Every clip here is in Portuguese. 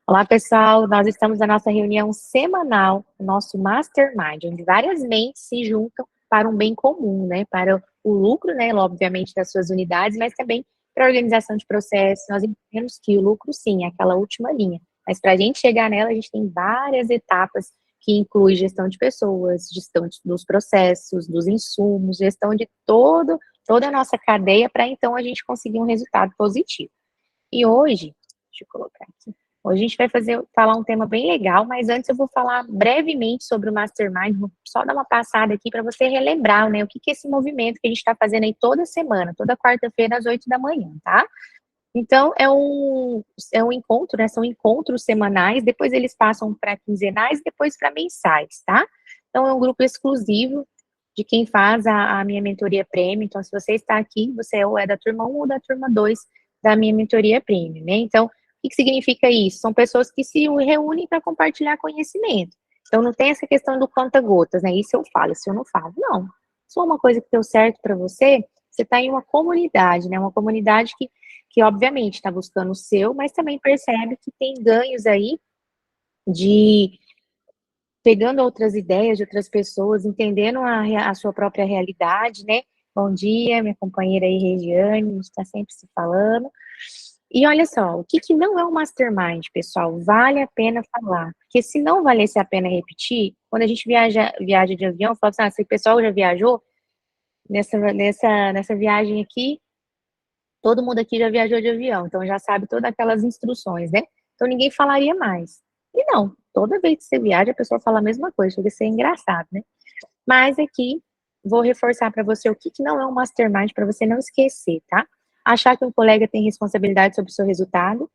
Olá, pessoal. Nós estamos na nossa reunião semanal, o nosso Mastermind, onde várias mentes se juntam para um bem comum, né? Para o lucro, né? Obviamente, das suas unidades, mas também para a organização de processos. Nós entendemos que o lucro, sim, é aquela última linha. Mas para a gente chegar nela, a gente tem várias etapas que inclui gestão de pessoas, gestão dos processos, dos insumos, gestão de toda a nossa cadeia para então a gente conseguir um resultado positivo. E hoje, deixa eu colocar aqui. Hoje a gente vai falar um tema bem legal, mas antes eu vou falar brevemente sobre o Mastermind, vou só dar uma passada aqui para você relembrar, né, o que é esse movimento que a gente está fazendo aí toda semana, toda quarta-feira às 8 da manhã, tá? Então, é um encontro, né, são encontros semanais, depois eles passam para quinzenais, depois para mensais, tá? Então, é um grupo exclusivo de quem faz a minha mentoria Premium. Então, se você está aqui, você ou é da turma 1 ou da turma 2 da minha mentoria Premium, né? Então, o que significa isso? São pessoas que se reúnem para compartilhar conhecimento. Então, não tem essa questão do conta-gotas, né? Isso eu falo, isso eu não falo. Não. Se for uma coisa que deu certo para você, você está em uma comunidade, né? Uma comunidade que obviamente está buscando o seu, mas também percebe que tem ganhos aí de pegando outras ideias de outras pessoas, entendendo a sua própria realidade, né? Bom dia, minha companheira aí, Regiane, a gente está sempre se falando. E olha só, o que não é um mastermind, pessoal? Vale a pena falar. Porque se não valesse a pena repetir, quando a gente viaja de avião, fala assim, se o pessoal já viajou nessa viagem aqui, todo mundo aqui já viajou de avião, então já sabe todas aquelas instruções, né? Então ninguém falaria mais. E não, toda vez que você viaja, a pessoa fala a mesma coisa, chega a ser engraçado, né? Mas aqui, vou reforçar para você o que não é um mastermind, para você não esquecer, tá? Achar que um colega tem responsabilidade sobre o seu resultado.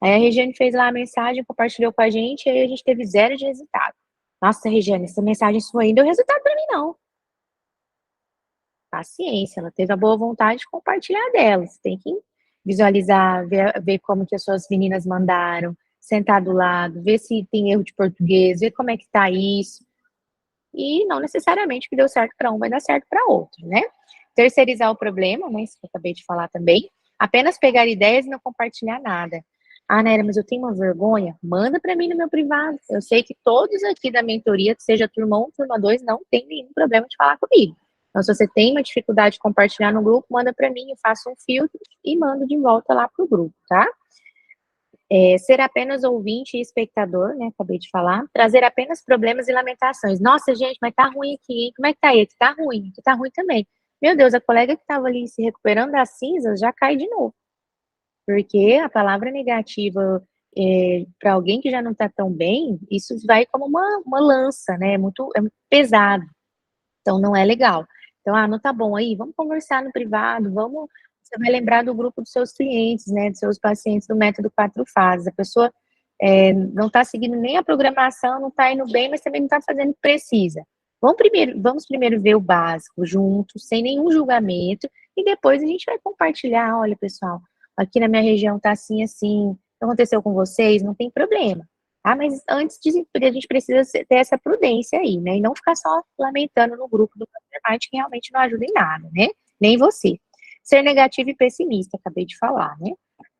Aí a Regiane fez lá a mensagem, compartilhou com a gente, e aí a gente teve 0 de resultado. Nossa, Regiane, essa mensagem sua aí não deu resultado para mim, não. Paciência, ela teve a boa vontade de compartilhar dela. Você tem que visualizar, ver como que as suas meninas mandaram, sentar do lado, ver se tem erro de português, ver como é que tá isso. E não necessariamente o que deu certo para um vai dar certo para outro, né? Terceirizar o problema, né? Isso que eu acabei de falar também. Apenas pegar ideias e não compartilhar nada. Ah, Nera, mas eu tenho uma vergonha. Manda para mim no meu privado. Eu sei que todos aqui da mentoria, seja turma 1, turma 2, não tem nenhum problema de falar comigo. Então, se você tem uma dificuldade de compartilhar no grupo, manda para mim, eu faço um filtro e mando de volta lá pro grupo, tá? Ser apenas ouvinte e espectador, né? Acabei de falar. Trazer apenas problemas e lamentações. Nossa, gente, mas tá ruim aqui, hein? Como é que tá aí? Aqui tá ruim, aqui tá ruim também. Meu Deus, a colega que estava ali se recuperando das cinzas já cai de novo. Porque a palavra negativa para alguém que já não está tão bem, isso vai como uma lança, né? É muito pesado. Então, não é legal. Então, não tá bom aí, vamos conversar no privado, vamos. Você vai lembrar do grupo dos seus clientes, né? Dos seus pacientes do método 4 fases. A pessoa não está seguindo nem a programação, não está indo bem, mas também não está fazendo o que precisa. Vamos primeiro ver o básico juntos, sem nenhum julgamento, e depois a gente vai compartilhar. Olha, pessoal, aqui na minha região tá assim, assim, aconteceu com vocês, não tem problema. Mas antes a gente precisa ter essa prudência aí, né? E não ficar só lamentando no grupo do Mastermind, que realmente não ajuda em nada, né? Nem você. Ser negativo e pessimista, acabei de falar, né?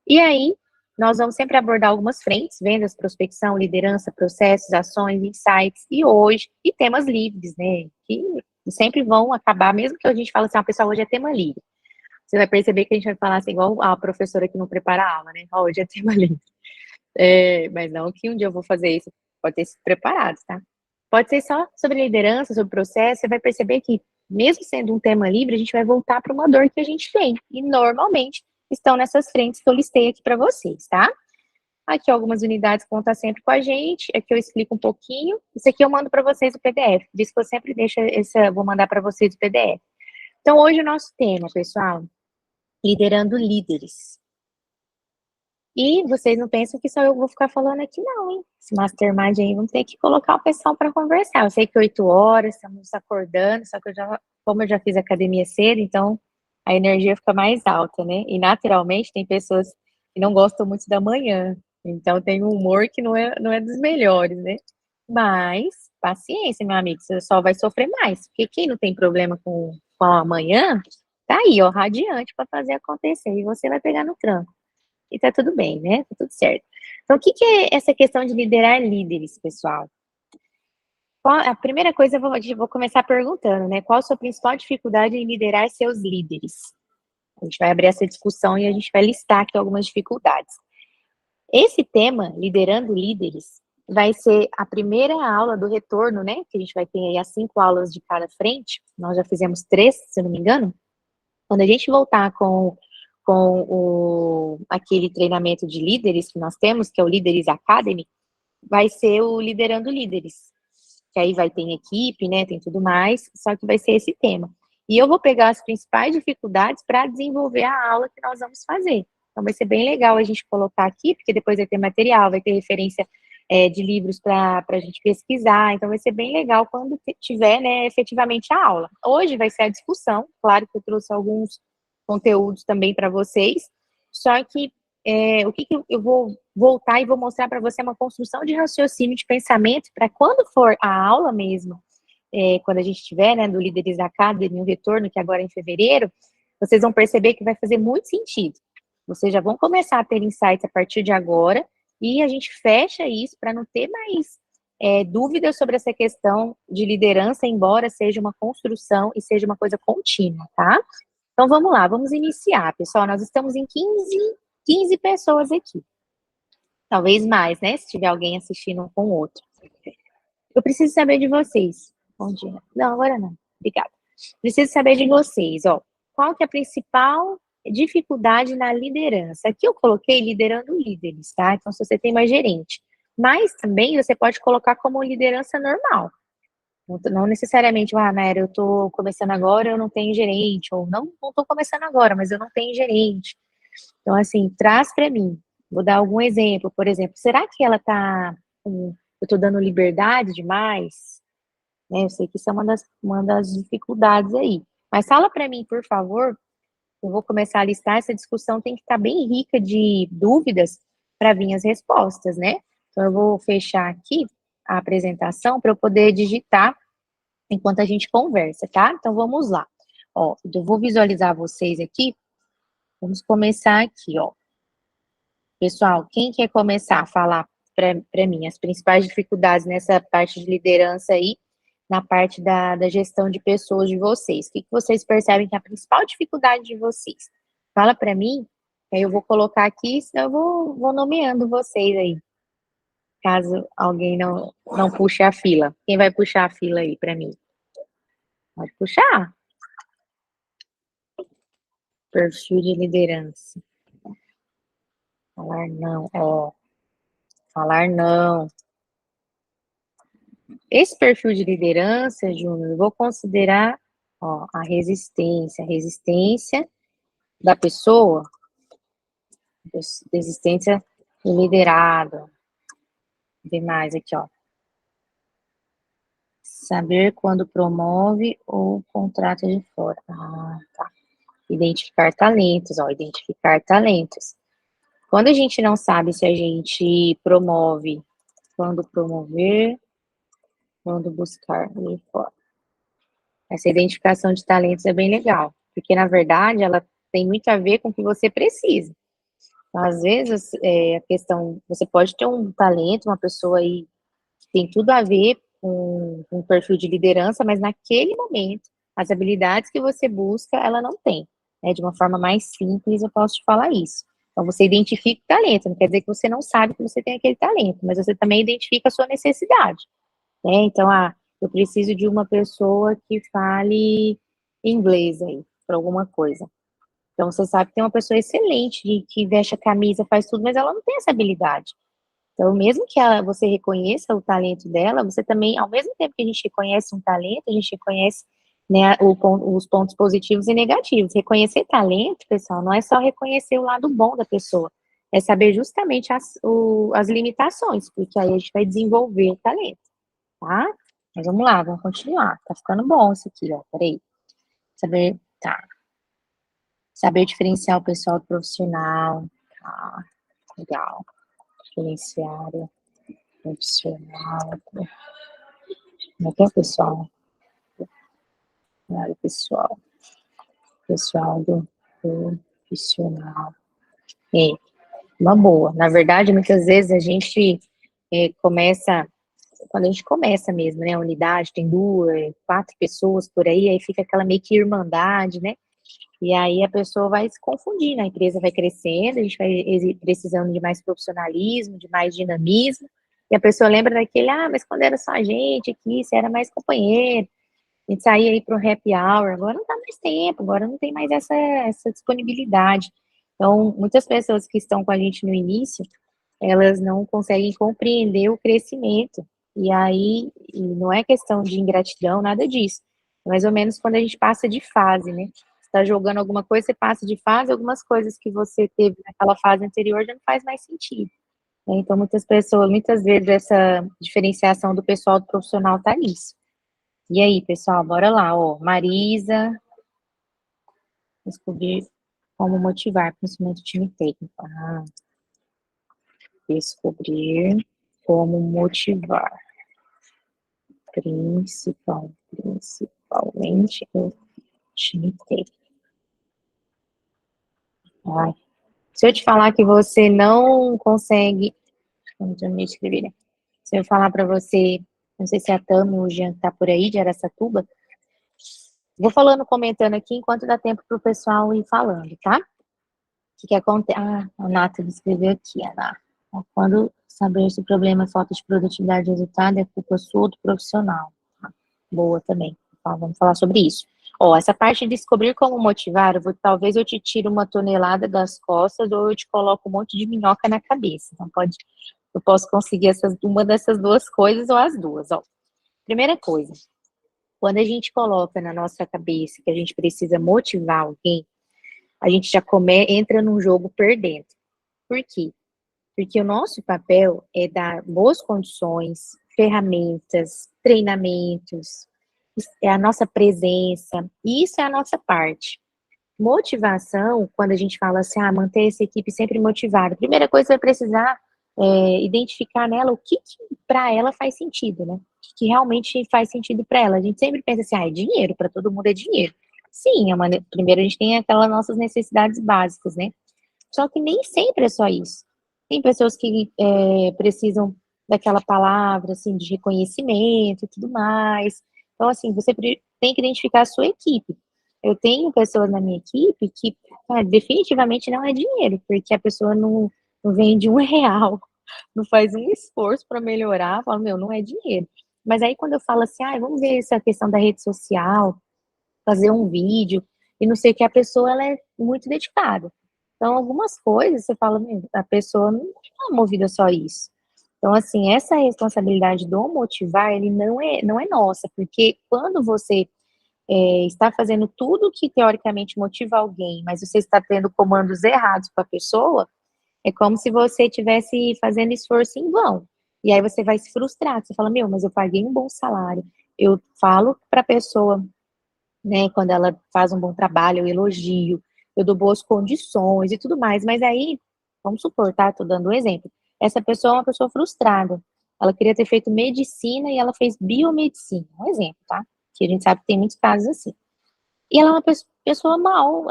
E aí, nós vamos sempre abordar algumas frentes, vendas, prospecção, liderança, processos, ações, insights, e temas livres, né? Que sempre vão acabar, mesmo que a gente fale assim, pessoal, hoje é tema livre. Você vai perceber que a gente vai falar assim, igual a professora que não prepara a aula, né? Hoje é tema livre. Mas não que um dia eu vou fazer isso, pode ter se preparado, tá? Pode ser só sobre liderança, sobre processo, você vai perceber que, mesmo sendo um tema livre, a gente vai voltar para uma dor que a gente tem, e normalmente estão nessas frentes que eu listei aqui para vocês, tá? Aqui algumas unidades que vão estar sempre com a gente, aqui eu explico um pouquinho, isso aqui eu mando para vocês o PDF, diz que eu sempre deixo vou mandar para vocês o PDF. Então, hoje o nosso tema, pessoal, liderando líderes. E vocês não pensam que só eu vou ficar falando aqui, não, hein? Esse mastermind aí, vamos ter que colocar o pessoal para conversar. Eu sei que 8 horas, estamos acordando, só que como eu já fiz academia cedo, então a energia fica mais alta, né? E naturalmente tem pessoas que não gostam muito da manhã, então tem um humor que não é dos melhores, né? Mas, paciência, meu amigo, você só vai sofrer mais, porque quem não tem problema com a manhã, tá aí, ó, radiante para fazer acontecer, e você vai pegar no tranco. E tá tudo bem, né? Tá tudo certo. Então, o que que é essa questão de liderar líderes, pessoal? A primeira coisa, eu vou começar perguntando, né? Qual a sua principal dificuldade em liderar seus líderes? A gente vai abrir essa discussão e a gente vai listar aqui algumas dificuldades. Esse tema, liderando líderes, vai ser a primeira aula do retorno, né? Que a gente vai ter aí as 5 aulas de cada frente. Nós já fizemos 3, se eu não me engano. Quando a gente voltar com aquele treinamento de líderes que nós temos, que é o Líderes Academy, vai ser o Liderando Líderes. Que aí vai ter equipe, né? Tem tudo mais, só que vai ser esse tema. E eu vou pegar as principais dificuldades para desenvolver a aula que nós vamos fazer. Então, vai ser bem legal a gente colocar aqui, porque depois vai ter material, vai ter referência de livros para a gente pesquisar. Então, vai ser bem legal quando tiver, né, efetivamente a aula. Hoje vai ser a discussão, claro que eu trouxe alguns conteúdos também para vocês, só que o que eu vou voltar e vou mostrar para você é uma construção de raciocínio, de pensamento, para quando for a aula mesmo, quando a gente tiver, né, do Líderes Academy, o retorno, que agora é em fevereiro, vocês vão perceber que vai fazer muito sentido. Vocês já vão começar a ter insights a partir de agora, e a gente fecha isso para não ter mais dúvidas sobre essa questão de liderança, embora seja uma construção e seja uma coisa contínua, tá? Então, vamos lá, vamos iniciar, pessoal. Nós estamos em 15 pessoas aqui. Talvez mais, né? Se tiver alguém assistindo um com o outro. Eu preciso saber de vocês. Bom dia. Não, agora não. Obrigada. Preciso saber de vocês, ó. Qual que é a principal dificuldade na liderança? Aqui eu coloquei liderando líderes, tá? Então, se você tem mais gerente. Mas também você pode colocar como liderança normal. Não necessariamente, Naira, eu tô começando agora, eu não tenho gerente. Ou não tô começando agora, mas eu não tenho gerente. Então, assim, traz para mim. Vou dar algum exemplo, por exemplo, será que ela tá, eu estou dando liberdade demais? Né, eu sei que isso é uma das dificuldades aí. Mas fala para mim, por favor, eu vou começar a listar, essa discussão tem que estar bem rica de dúvidas para vir as respostas, né? Então, eu vou fechar aqui a apresentação para eu poder digitar enquanto a gente conversa, tá? Então, vamos lá. Ó, eu vou visualizar vocês aqui. Vamos começar aqui, ó. Pessoal, quem quer começar a falar para mim as principais dificuldades nessa parte de liderança aí, na parte da gestão de pessoas de vocês? O que vocês percebem que é a principal dificuldade de vocês? Fala para mim, aí eu vou colocar aqui, senão eu vou nomeando vocês aí, caso alguém não puxe a fila. Quem vai puxar a fila aí para mim? Pode puxar. Perfil de liderança. Falar não, ó. Falar não. Esse perfil de liderança, Júnior, eu vou considerar, ó, a resistência da pessoa, resistência do liderado. Vê mais aqui, ó. Saber quando promove ou contrata de fora. Ah, tá. Identificar talentos, ó, identificar talentos. Quando a gente não sabe se a gente promove, quando promover, quando buscar de fora. Essa identificação de talentos é bem legal, porque na verdade ela tem muito a ver com o que você precisa. Então, às vezes, a questão, você pode ter um talento, uma pessoa aí que tem tudo a ver com um perfil de liderança, mas naquele momento, as habilidades que você busca, ela não tem. Né? De uma forma mais simples, eu posso te falar isso. Então, você identifica o talento, não quer dizer que você não sabe que você tem aquele talento, mas você também identifica a sua necessidade. Né? Então, eu preciso de uma pessoa que fale inglês aí, para alguma coisa. Então, você sabe que tem uma pessoa excelente, que veste a camisa, faz tudo, mas ela não tem essa habilidade. Então, mesmo que você reconheça o talento dela, você também, ao mesmo tempo que a gente reconhece um talento, a gente reconhece, né, os pontos positivos e negativos. Reconhecer talento, pessoal, não é só reconhecer o lado bom da pessoa, é saber justamente as limitações, porque aí a gente vai desenvolver o talento, tá? Mas vamos lá, vamos continuar. Tá ficando bom isso aqui, ó. Peraí. Tá. Saber diferenciar o pessoal do profissional. Tá. Legal. Diferenciar o profissional. Como é que é, pessoal? Pessoal. Pessoal do profissional. É. Uma boa. Na verdade, muitas vezes a gente começa, quando a gente começa mesmo, né, a unidade tem 2, 4 pessoas por aí fica aquela meio que irmandade, né? E aí a pessoa vai se confundindo, a empresa vai crescendo, a gente vai precisando de mais profissionalismo, de mais dinamismo, e a pessoa lembra daquele, mas quando era só a gente aqui, você era mais companheiro, a gente saía aí para o happy hour, agora não dá mais tempo, agora não tem mais essa disponibilidade. Então, muitas pessoas que estão com a gente no início, elas não conseguem compreender o crescimento. E aí, e não é questão de ingratidão, nada disso. É mais ou menos quando a gente passa de fase, né? Você está jogando alguma coisa, você passa de fase, algumas coisas que você teve naquela fase anterior já não faz mais sentido. Né? Então, muitas pessoas, muitas vezes, essa diferenciação do pessoal do profissional está nisso. E aí, pessoal, bora lá, ó. Marisa, descobrir como motivar, principalmente o time técnico. Descobrir como motivar, principalmente o time técnico. Ai, se eu te falar que você não consegue, vamos me escrever, né? Se eu falar para você, não sei se é a Tami ou o Jean que tá por aí, de Araçatuba, vou falando, comentando aqui, enquanto dá tempo pro pessoal ir falando, tá? O que acontece? A Nata escreveu aqui, a Nata. Quando saber se o problema é falta de produtividade e resultado, é culpa sua ou do profissional. Boa também. Então, vamos falar sobre isso. Ó, essa parte de descobrir como motivar, talvez eu te tire uma tonelada das costas ou eu te coloco um monte de minhoca na cabeça. Então, eu posso conseguir uma dessas duas coisas ou as duas. Ó. Primeira coisa, quando a gente coloca na nossa cabeça que a gente precisa motivar alguém, a gente já entra num jogo perdendo. Por quê? Porque o nosso papel é dar boas condições, ferramentas, treinamentos, é a nossa presença, e isso é a nossa parte. Motivação, quando a gente fala assim, manter essa equipe sempre motivada, a primeira coisa é precisar identificar nela o que para ela faz sentido, né? O que realmente faz sentido para ela. A gente sempre pensa assim, é dinheiro, para todo mundo é dinheiro. Sim, primeiro a gente tem aquelas nossas necessidades básicas, né? Só que nem sempre é só isso. Tem pessoas que precisam daquela palavra, assim, de reconhecimento e tudo mais. Então, assim, você tem que identificar a sua equipe. Eu tenho pessoas na minha equipe que definitivamente não é dinheiro, porque a pessoa não vende R$ 1, não faz um esforço para melhorar, fala, meu, não é dinheiro. Mas aí quando eu falo assim, vamos ver essa questão da rede social, fazer um vídeo, e não sei o que, a pessoa ela é muito dedicada. Então, algumas coisas você fala, a pessoa não está movida só isso. Então, assim, essa responsabilidade do motivar, ele não é nossa, porque quando você está fazendo tudo que teoricamente motiva alguém, mas você está tendo comandos errados para a pessoa, é como se você estivesse fazendo esforço em vão. E aí você vai se frustrar, você fala, mas eu paguei um bom salário, eu falo para a pessoa, né, quando ela faz um bom trabalho, eu elogio, eu dou boas condições e tudo mais, mas aí, vamos supor, tá, tô dando um exemplo, essa pessoa é uma pessoa frustrada, ela queria ter feito medicina e ela fez biomedicina, um exemplo, tá, que a gente sabe que tem muitos casos assim, e ela é uma pessoa mal,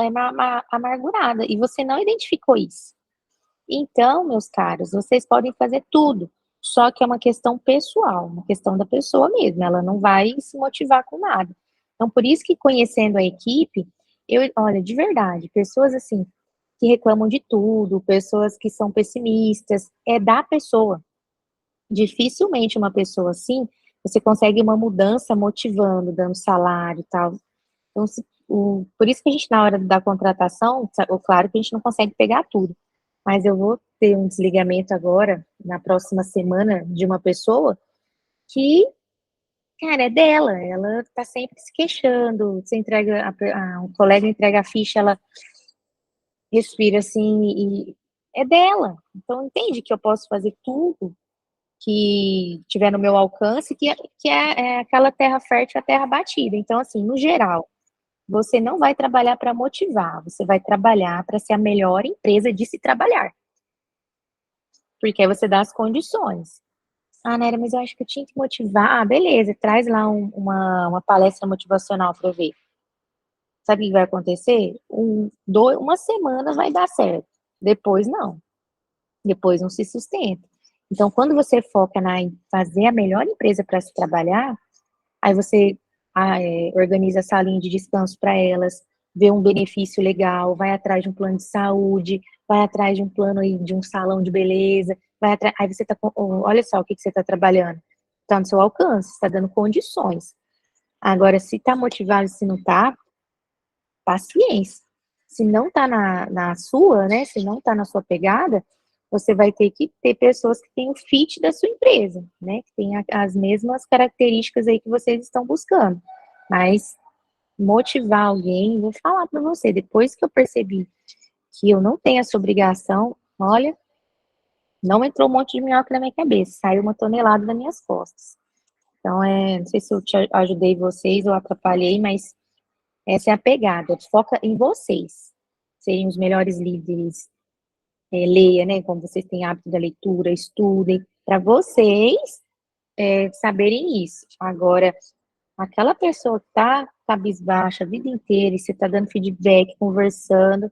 amargurada, e você não identificou isso. Então, meus caros, vocês podem fazer tudo, só que é uma questão pessoal, uma questão da pessoa mesmo, ela não vai se motivar com nada. Então, por isso que conhecendo a equipe, olha, de verdade, pessoas assim, que reclamam de tudo, pessoas que são pessimistas, é da pessoa. Dificilmente uma pessoa assim, você consegue uma mudança motivando, dando salário e tal. Então, por isso que a gente, na hora da contratação, claro que a gente não consegue pegar tudo, mas eu vou ter um desligamento agora, na próxima semana, de uma pessoa que, cara, é dela, ela tá sempre se queixando, você entrega, um colega entrega a ficha, ela respira assim, e é dela. Então, entende que eu posso fazer tudo que tiver no meu alcance, que é aquela terra fértil, a terra batida. Então, assim, no geral, você não vai trabalhar para motivar, você vai trabalhar para ser a melhor empresa de se trabalhar. Porque aí você dá as condições. Nera, mas eu acho que eu tinha que motivar. Beleza, traz lá uma palestra motivacional para eu ver. Sabe o que vai acontecer? Uma semana vai dar certo. Depois, não. depois não se sustenta. Então, quando você foca em fazer a melhor empresa para se trabalhar, aí você organiza a salinha de descanso para elas, vê um benefício legal, vai atrás de um plano de saúde, vai atrás de um plano aí de um salão de beleza, aí você tá, olha só o que você está trabalhando, está no seu alcance, está dando condições. Agora, se está motivado, se não está, paciência. Se não está na sua, né, se não está na sua pegada, você vai ter que ter pessoas que têm o fit da sua empresa, né, que tem as mesmas características aí que vocês estão buscando. Mas motivar alguém, vou falar para você, depois que eu percebi que eu não tenho essa obrigação, olha, não entrou um monte de minhoca na minha cabeça, saiu uma tonelada das minhas costas. Então, não sei se eu te ajudei vocês ou atrapalhei, mas essa é a pegada, foca em vocês, serem os melhores líderes, leia, né, como vocês têm hábito da leitura, estudem, para vocês saberem isso. Agora, aquela pessoa que tá cabisbaixa a vida inteira e você tá dando feedback, conversando,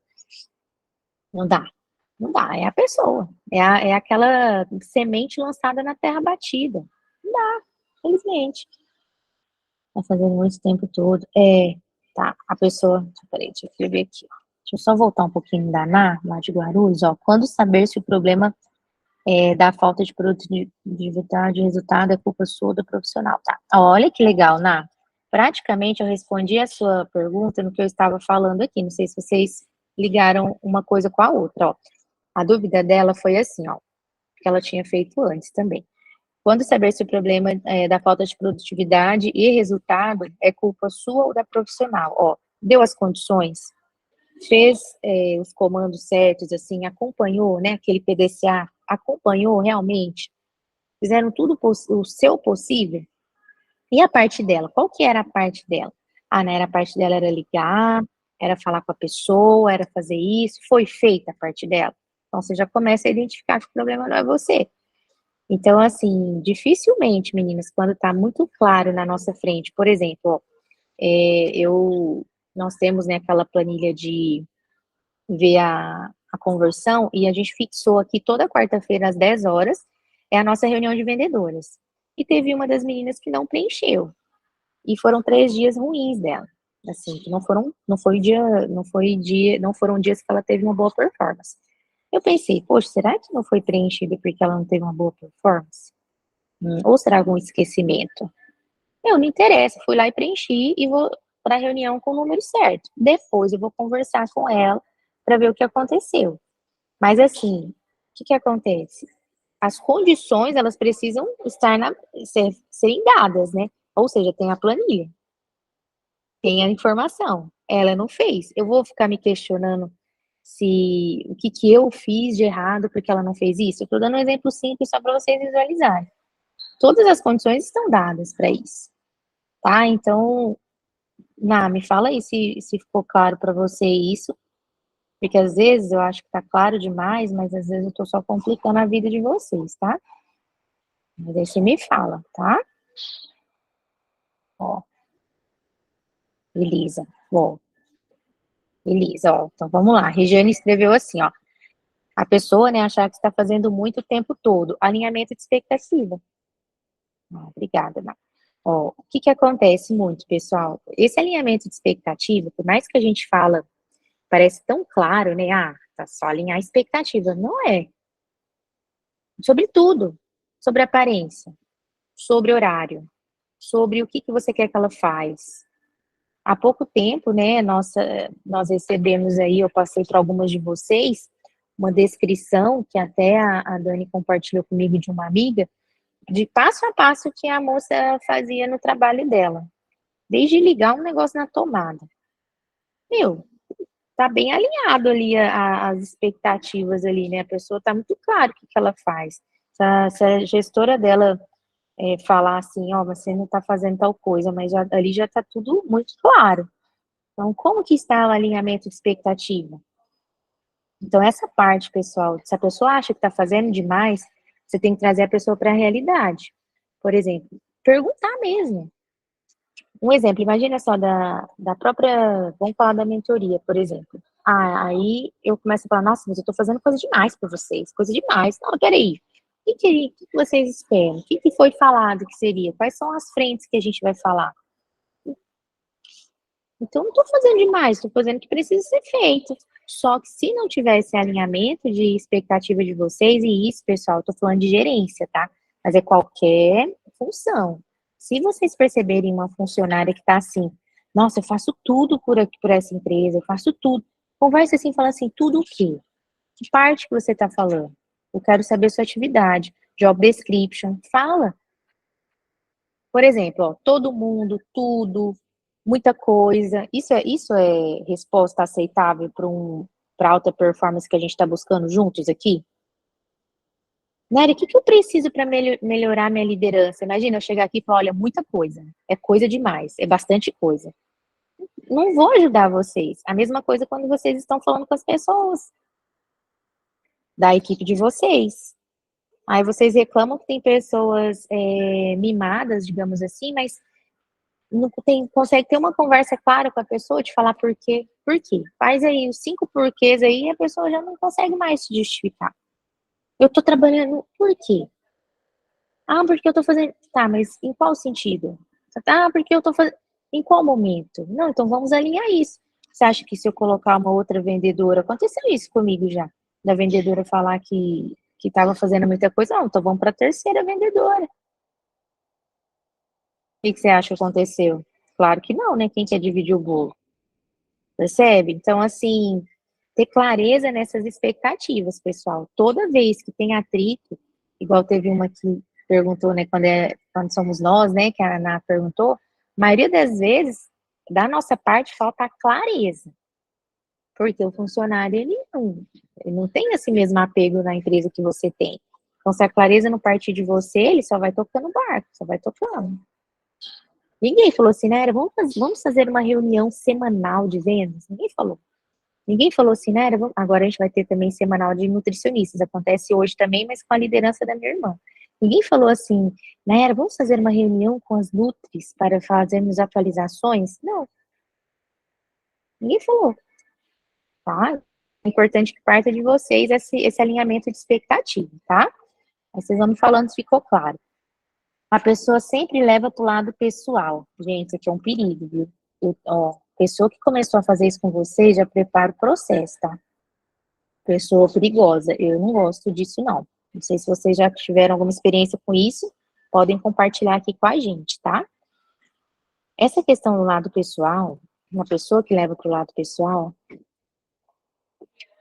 não dá. Não dá, é a pessoa. É aquela semente lançada na terra batida. Não dá, felizmente. Tá fazendo muito tempo todo. Tá, a pessoa. Peraí, deixa eu escrever aqui. Deixa eu só voltar um pouquinho da lá de Guarulhos, ó. Quando saber se o problema da falta de produtividade e resultado é culpa sua ou do profissional, tá? Olha que legal, Ná. Praticamente eu respondi a sua pergunta no que eu estava falando aqui. Não sei se vocês ligaram uma coisa com a outra, ó. A dúvida dela foi assim, ó, que ela tinha feito antes também. Quando saber se o problema da falta de produtividade e resultado é culpa sua ou da profissional? Ó, deu as condições, fez os comandos certos, assim, acompanhou, né, aquele PDCA, acompanhou realmente, fizeram tudo o seu possível. E a parte dela? Qual que era a parte dela? Né, a parte dela era ligar, era falar com a pessoa, era fazer isso, foi feita a parte dela. Então, você já começa a identificar que o problema não é você. Então, assim, dificilmente, meninas, quando está muito claro na nossa frente, por exemplo, ó, nós temos, né, aquela planilha de ver a conversão e a gente fixou aqui toda quarta-feira às 10 horas, é a nossa reunião de vendedoras. E teve uma das meninas que não preencheu. E foram 3 dias ruins dela. Assim, que não foram dias que ela teve uma boa performance. Eu pensei, poxa, será que não foi preenchido porque ela não teve uma boa performance? Ou será algum esquecimento? Não interessa, fui lá e preenchi e vou para a reunião com o número certo. Depois eu vou conversar com ela para ver o que aconteceu. Mas assim, o que acontece? As condições, elas precisam serem dadas, né? Ou seja, tem a planilha, tem a informação. Ela não fez. Eu vou ficar me questionando o que eu fiz de errado porque ela não fez isso? Eu estou dando um exemplo simples só para vocês visualizarem. Todas as condições estão dadas para isso, tá? Então, me fala aí se ficou claro para você isso, porque às vezes eu acho que tá claro demais, mas às vezes eu tô só complicando a vida de vocês, tá? Mas aí você me fala, tá? Ó, beleza. Ó, beleza, ó. Então vamos lá. A Regiane escreveu assim, ó. A pessoa, né, achar que está fazendo muito o tempo todo. Alinhamento de expectativa. Obrigada, Má. Ó, o que acontece muito, pessoal? Esse alinhamento de expectativa, por mais que a gente fala, parece tão claro, né? Tá só alinhar a expectativa. Não é. Sobre tudo. Sobre aparência, sobre horário, sobre o que você quer que ela faz. Há pouco tempo, né, nós recebemos aí, eu passei para algumas de vocês, uma descrição que até a Dani compartilhou comigo de uma amiga, de passo a passo que a moça fazia no trabalho dela. Desde ligar um negócio na tomada. Meu, tá bem alinhado ali as expectativas ali, né? A pessoa tá muito claro o que ela faz. Se a gestora dela falar assim, ó, você não tá fazendo tal coisa, mas ali já tá tudo muito claro. Então, como que está o alinhamento de expectativa? Então, essa parte, pessoal, se a pessoa acha que está fazendo demais, você tem que trazer a pessoa para a realidade. Por exemplo, perguntar mesmo. Um exemplo, imagina só da própria, vamos falar da mentoria, por exemplo. Aí eu começo a falar, nossa, mas eu tô fazendo coisa demais por vocês, coisa demais. Não, peraí. O que vocês esperam? O que foi falado que seria? Quais são as frentes que a gente vai falar? Então, eu não estou fazendo demais, estou fazendo o que precisa ser feito. Só que se não tiver esse alinhamento de expectativa de vocês, e isso, pessoal, eu tô falando de gerência, tá? Mas é qualquer função. Se vocês perceberem uma funcionária que está assim, nossa, eu faço tudo por aqui, por essa empresa, eu faço tudo. Conversa assim, fala assim, tudo o quê? Que parte que você está falando? Eu quero saber sua atividade. Job description, fala. Por exemplo, ó, todo mundo, tudo, muita coisa. Isso é resposta aceitável para alta performance que a gente está buscando juntos aqui? Nery, o que eu preciso para melhorar minha liderança? Imagina eu chegar aqui e falar, olha, muita coisa. É coisa demais, é bastante coisa. Não vou ajudar vocês. A mesma coisa quando vocês estão falando com as pessoas da equipe de vocês. Aí vocês reclamam que tem pessoas mimadas, digamos assim, mas não consegue ter uma conversa clara com a pessoa, de falar por quê. Por quê? Faz aí os 5 porquês aí e a pessoa já não consegue mais se justificar. Eu tô trabalhando por quê? Ah, porque eu tô fazendo. Tá, mas em qual sentido? Ah, porque eu tô fazendo. Em qual momento? Não, então vamos alinhar isso. Você acha que se eu colocar uma outra vendedora, aconteceu isso comigo já, da vendedora falar que estava fazendo muita coisa, não, então vamos para a terceira vendedora. O que você acha que aconteceu? Claro que não, né? Quem quer dividir o bolo? Percebe? Então, assim, ter clareza nessas expectativas, pessoal. Toda vez que tem atrito, igual teve uma que perguntou, né, quando somos nós, né, que a Ana perguntou, a maioria das vezes, da nossa parte, falta a clareza. Porque o funcionário, ele não tem esse mesmo apego na empresa que você tem. Então, se a clareza não partir de você, ele só vai tocando o barco, só vai tocando. Ninguém falou assim, né, vamos fazer uma reunião semanal de vendas? Ninguém falou. Ninguém falou assim, né? Agora a gente vai ter também semanal de nutricionistas. Acontece hoje também, mas com a liderança da minha irmã. Ninguém falou assim, né? Vamos fazer uma reunião com as Nutris para fazermos atualizações? Não, ninguém falou, tá? É importante que parta de vocês esse alinhamento de expectativa, tá? Aí vocês vão me falando se ficou claro. A pessoa sempre leva para o lado pessoal. Gente, isso aqui é um perigo, viu? Pessoa que começou a fazer isso com você, já prepara o processo, tá? Pessoa perigosa. Eu não gosto disso, não. Não sei se vocês já tiveram alguma experiência com isso, podem compartilhar aqui com a gente, tá? Essa questão do lado pessoal, uma pessoa que leva para o lado pessoal,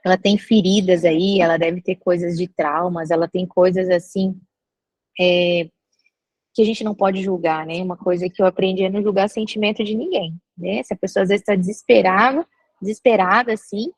ela tem feridas aí, ela deve ter coisas de traumas, ela tem coisas assim, que a gente não pode julgar, né? Uma coisa que eu aprendi é não julgar sentimento de ninguém, né? Se a pessoa às vezes está desesperada, assim,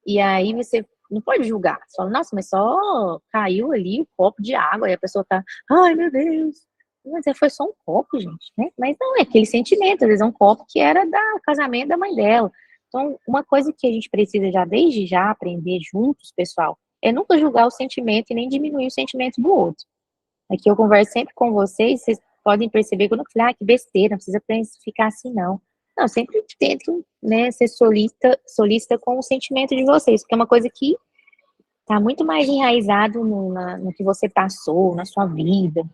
e aí você não pode julgar. Você fala, nossa, mas só caiu ali o copo de água, e a pessoa tá, ai meu Deus. Mas foi só um copo, gente, né? Mas não, é aquele sentimento, às vezes é um copo que era do casamento da mãe dela. Então, uma coisa que a gente precisa já, desde já, aprender juntos, pessoal, é nunca julgar o sentimento e nem diminuir o sentimento do outro. Aqui eu converso sempre com vocês podem perceber quando eu falei, que besteira, não precisa ficar assim, não. Não, eu sempre tento, né, ser solista com o sentimento de vocês, porque é uma coisa que tá muito mais enraizado no que você passou, na sua vida.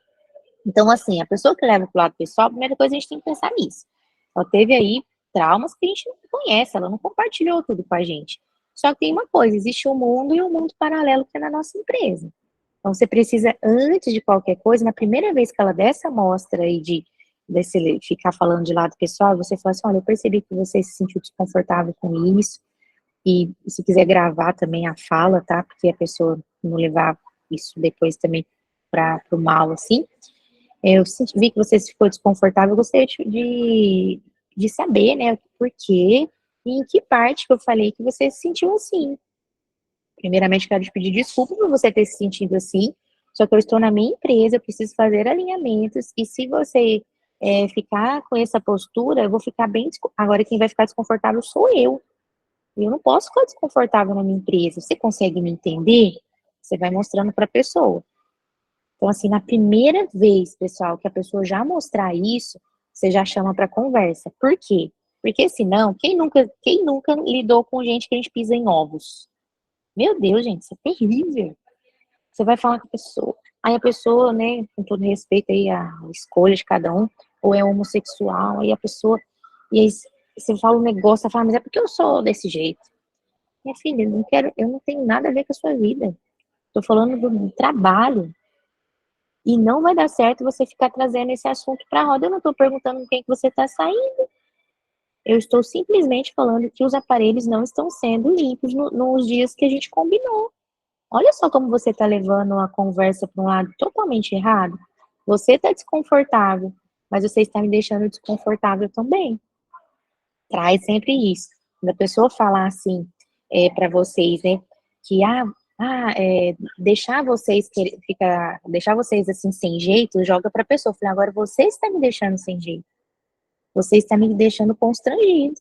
Então, assim, a pessoa que leva pro lado pessoal, a primeira coisa a gente tem que pensar nisso. Ela teve aí traumas que a gente não conhece, ela não compartilhou tudo com a gente. Só que tem uma coisa, existe o mundo e o mundo paralelo que é na nossa empresa. Então, você precisa, antes de qualquer coisa, na primeira vez que ela der essa amostra aí desse ficar falando de lado pessoal, você fala assim, olha, eu percebi que você se sentiu desconfortável com isso, e se quiser gravar também a fala, tá? Porque a pessoa não levar isso depois também para o mal, assim. Eu vi que você ficou desconfortável, eu gostaria de saber, né, por quê e em que parte que eu falei que você se sentiu assim. Primeiramente, quero te pedir desculpa por você ter se sentido assim, só que eu estou na minha empresa, eu preciso fazer alinhamentos, e se você ficar com essa postura, eu vou ficar bem. Agora, quem vai ficar desconfortável sou eu. Eu não posso ficar desconfortável na minha empresa. Você consegue me entender? Você vai mostrando para a pessoa. Então, assim, na primeira vez, pessoal, que a pessoa já mostrar isso, você já chama para conversa. Por quê? Porque senão, quem nunca lidou com gente que a gente pisa em ovos? Meu Deus, gente, isso é terrível. Você vai falar com a pessoa. Aí a pessoa, né, com todo respeito aí à escolha de cada um, ou é homossexual, aí a pessoa. E aí você fala um negócio, você fala, mas é porque eu sou desse jeito. Minha filha, eu não tenho nada a ver com a sua vida. Tô falando do trabalho. E não vai dar certo você ficar trazendo esse assunto pra roda. Eu não tô perguntando com quem que você tá saindo. Eu estou simplesmente falando que os aparelhos não estão sendo limpos nos dias que a gente combinou. Olha só como você está levando a conversa para um lado totalmente errado. Você está desconfortável, mas você está me deixando desconfortável também. Traz sempre isso. Quando a pessoa falar assim para vocês, né, que deixar vocês deixar vocês assim sem jeito, joga para a pessoa. Falei, agora você está me deixando sem jeito. Você está me deixando constrangido.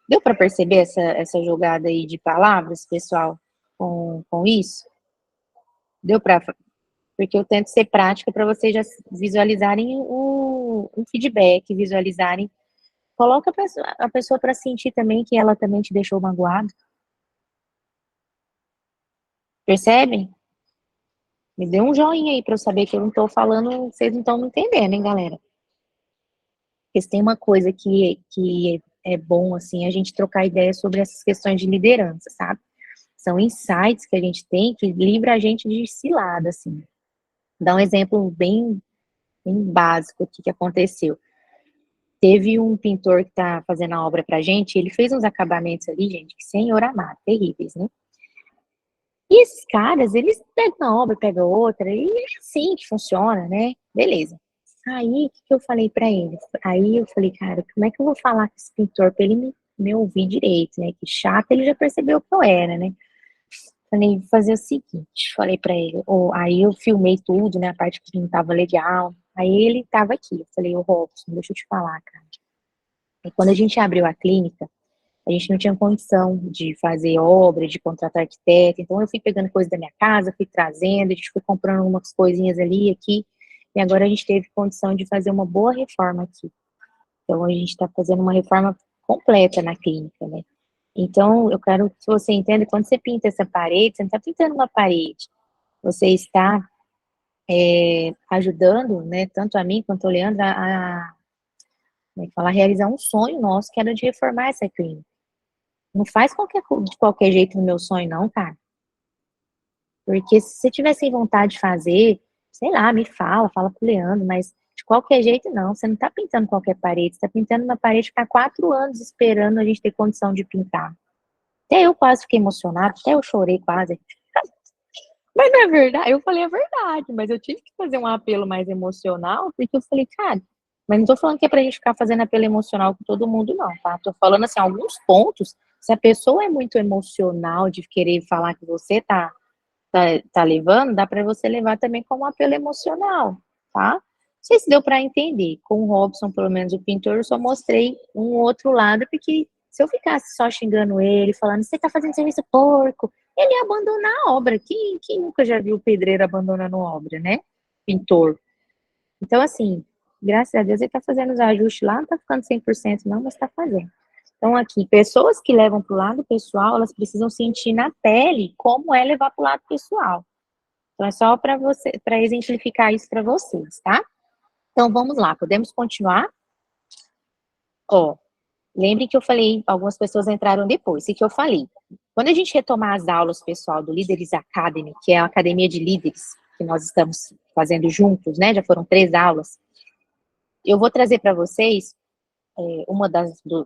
Deu para perceber essa jogada aí de palavras, pessoal, com isso? Deu para. Porque eu tento ser prática para vocês já visualizarem o feedback, visualizarem. Coloca a pessoa para sentir também que ela também te deixou magoado. Percebem? Me dê um joinha aí para eu saber que eu não estou falando, vocês não estão me entendendo, hein, galera? Porque se tem uma coisa que é bom, assim, a gente trocar ideias sobre essas questões de liderança, sabe? São insights que a gente tem que livra a gente de cilada, assim. Dá um exemplo bem básico aqui que aconteceu. Teve um pintor que tá fazendo a obra pra gente, ele fez uns acabamentos ali, gente, que senhor amado, terríveis, né? E esses caras, eles pegam uma obra, pegam outra, e é assim que funciona, né? Beleza. Aí, o que eu falei pra ele? Aí eu falei, cara, como é que eu vou falar com esse pintor pra ele me ouvir direito, né? Que chato, ele já percebeu que eu era, né? Falei, vou fazer o seguinte, falei pra ele, aí eu filmei tudo, né, a parte que não tava legal, aí ele tava aqui, eu falei, ô Robson, deixa eu te falar, cara, e quando a gente abriu a clínica, a gente não tinha condição de fazer obra, de contratar arquiteto, então eu fui pegando coisa da minha casa, fui trazendo, a gente foi comprando umas coisinhas ali, aqui, e agora a gente teve condição de fazer uma boa reforma aqui. Então a gente está fazendo uma reforma completa na clínica, né? Então, eu quero que você entenda, quando você pinta essa parede, você não está pintando uma parede, você está ajudando, né, tanto a mim quanto o Leandro, como é que fala, a realizar um sonho nosso, que era de reformar essa clínica. Não faz de qualquer jeito no meu sonho, não, cara. Porque se você tiver sem vontade de fazer, sei lá, me fala com o Leandro, mas de qualquer jeito, não. Você não está pintando qualquer parede, você está pintando uma parede que ficar 4 anos esperando a gente ter condição de pintar. Até eu quase fiquei emocionada, até eu chorei quase. Mas não é verdade, eu falei a verdade, mas eu tive que fazer um apelo mais emocional, porque eu falei, cara, mas não tô falando que é pra gente ficar fazendo apelo emocional com todo mundo, não, tá? Tô falando assim, alguns pontos, se a pessoa é muito emocional de querer falar que você tá levando, dá pra você levar também como apelo emocional, tá? Não sei se deu pra entender. Com o Robson, pelo menos o pintor, eu só mostrei um outro lado, porque se eu ficasse só xingando ele, falando, você tá fazendo serviço porco, ele ia abandonar a obra. Quem nunca já viu o pedreiro abandonando obra, né? Pintor. Então, assim, graças a Deus ele tá fazendo os ajustes lá, não tá ficando 100% não, mas tá fazendo. Então, aqui, pessoas que levam para o lado pessoal, elas precisam sentir na pele como é levar para o lado pessoal. Então, é só para exemplificar isso para vocês, tá? Então, vamos lá, podemos continuar? Ó, lembre que eu falei, algumas pessoas entraram depois, e que eu falei. Quando a gente retomar as aulas, pessoal, do Líderes Academy, que é a academia de líderes que nós estamos fazendo juntos, né? Já foram 3 aulas. Eu vou trazer para vocês uma do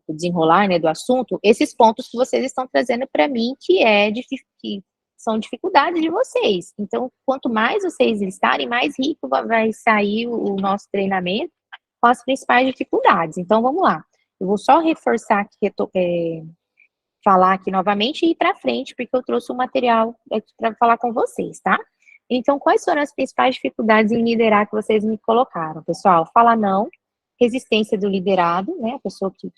desenrolar, né, do assunto, esses pontos que vocês estão trazendo para mim, que são dificuldades de vocês. Então, quanto mais vocês listarem, mais rico vai sair o nosso treinamento com as principais dificuldades. Então, vamos lá. Eu vou só reforçar aqui, falar aqui novamente e ir para frente, porque eu trouxe um material aqui para falar com vocês, tá? Então, quais foram as principais dificuldades em liderar que vocês me colocaram, pessoal? Falar não, resistência do liderado, né? A pessoa que,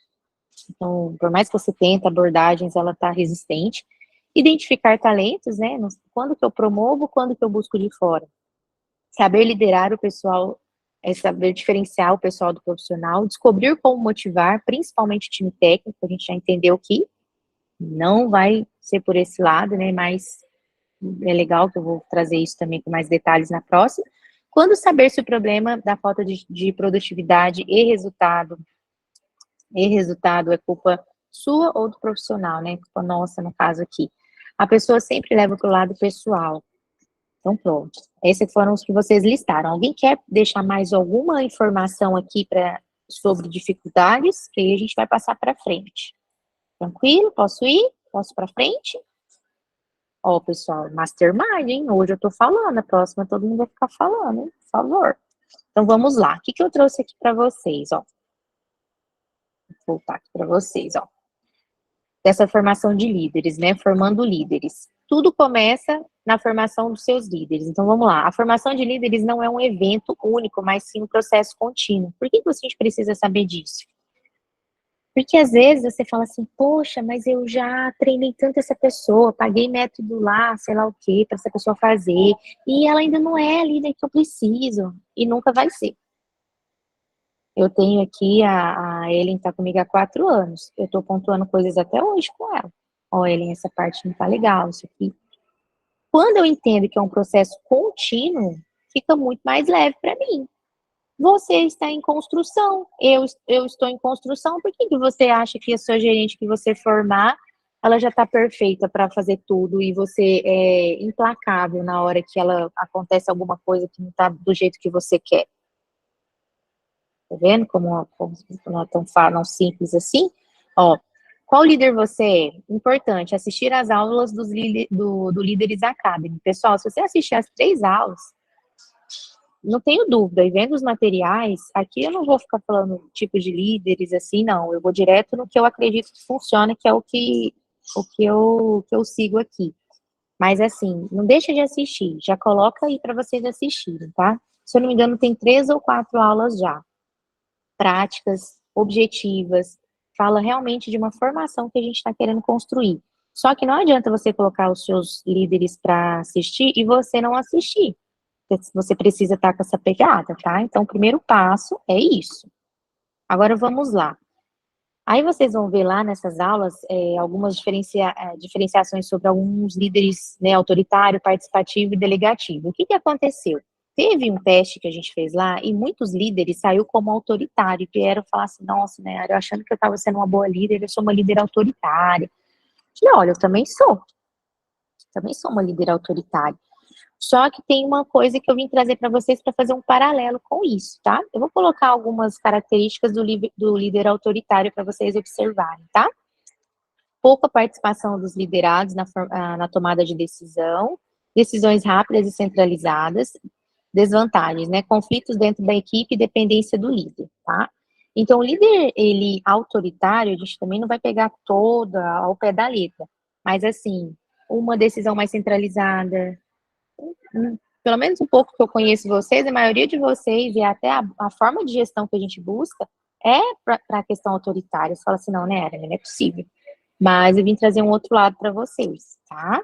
então, por mais que você tente abordagens, ela está resistente. Identificar talentos, né? Quando que eu promovo, quando que eu busco de fora. Saber liderar o pessoal é saber diferenciar o pessoal do profissional, descobrir como motivar, principalmente o time técnico, a gente já entendeu que não vai ser por esse lado, né, mas é legal que eu vou trazer isso também com mais detalhes na próxima. Quando saber se o problema da falta de produtividade e resultado é culpa sua ou do profissional, né, culpa nossa, no caso aqui. A pessoa sempre leva para o lado pessoal. Então, pronto. Esses foram os que vocês listaram. Alguém quer deixar mais alguma informação aqui sobre dificuldades? Que aí a gente vai passar para frente. Tranquilo? Posso ir? Posso para frente? Ó, pessoal, mastermind, hein? Hoje eu tô falando, a próxima todo mundo vai ficar falando, hein? Por favor. Então, vamos lá. O que eu trouxe aqui para vocês, ó? Vou voltar aqui para vocês, ó. Dessa formação de líderes, né? Formando líderes. Tudo começa na formação dos seus líderes. Então, vamos lá. A formação de líderes não é um evento único, mas sim um processo contínuo. Por que a gente precisa saber disso? Porque às vezes você fala assim, poxa, mas eu já treinei tanto essa pessoa, paguei método lá, sei lá o quê, para essa pessoa fazer, e ela ainda não é a líder que eu preciso, e nunca vai ser. Eu tenho aqui, a Ellen tá comigo há 4 anos, eu tô pontuando coisas até hoje com ela. Ó, Ellen, essa parte não tá legal, isso aqui. Quando eu entendo que é um processo contínuo, fica muito mais leve para mim. Você está em construção, eu estou em construção, por que você acha que a sua gerente que você formar, ela já está perfeita para fazer tudo e você é implacável na hora que ela acontece alguma coisa que não está do jeito que você quer? Tá vendo como não é tão simples assim? Ó, qual líder você é? Importante, assistir às aulas do Líderes Academy. Pessoal, se você assistir às 3 aulas, não tenho dúvida, e vendo os materiais, aqui eu não vou ficar falando tipo de líderes assim, não, eu vou direto no que eu acredito que funciona, que é o que eu sigo aqui. Mas assim, não deixa de assistir, já coloca aí para vocês assistirem, tá? Se eu não me engano, tem 3 ou 4 aulas já, práticas, objetivas, fala realmente de uma formação que a gente está querendo construir. Só que não adianta você colocar os seus líderes para assistir e você não assistir. Você precisa estar com essa pegada, tá? Então, o primeiro passo é isso. Agora, vamos lá. Aí vocês vão ver lá nessas aulas algumas diferenciações sobre alguns líderes, né, autoritário, participativo e delegativo. O que aconteceu? Teve um teste que a gente fez lá e muitos líderes saiu como autoritário, que vieram falar assim, nossa, né, eu achando que eu estava sendo uma boa líder, eu sou uma líder autoritária. E olha, eu também sou uma líder autoritária. Só que tem uma coisa que eu vim trazer para vocês para fazer um paralelo com isso, tá? Eu vou colocar algumas características do líder autoritário para vocês observarem, tá? Pouca participação dos liderados na tomada de decisão, decisões rápidas e centralizadas, desvantagens, né? Conflitos dentro da equipe e dependência do líder, tá? Então, o líder, ele autoritário, a gente também não vai pegar toda ao pé da letra, mas assim, uma decisão mais centralizada, pelo menos um pouco que eu conheço vocês, a maioria de vocês, e até a forma de gestão que a gente busca, é para a questão autoritária. Você fala assim, não, né, Erin, não é possível. Mas eu vim trazer um outro lado para vocês, tá?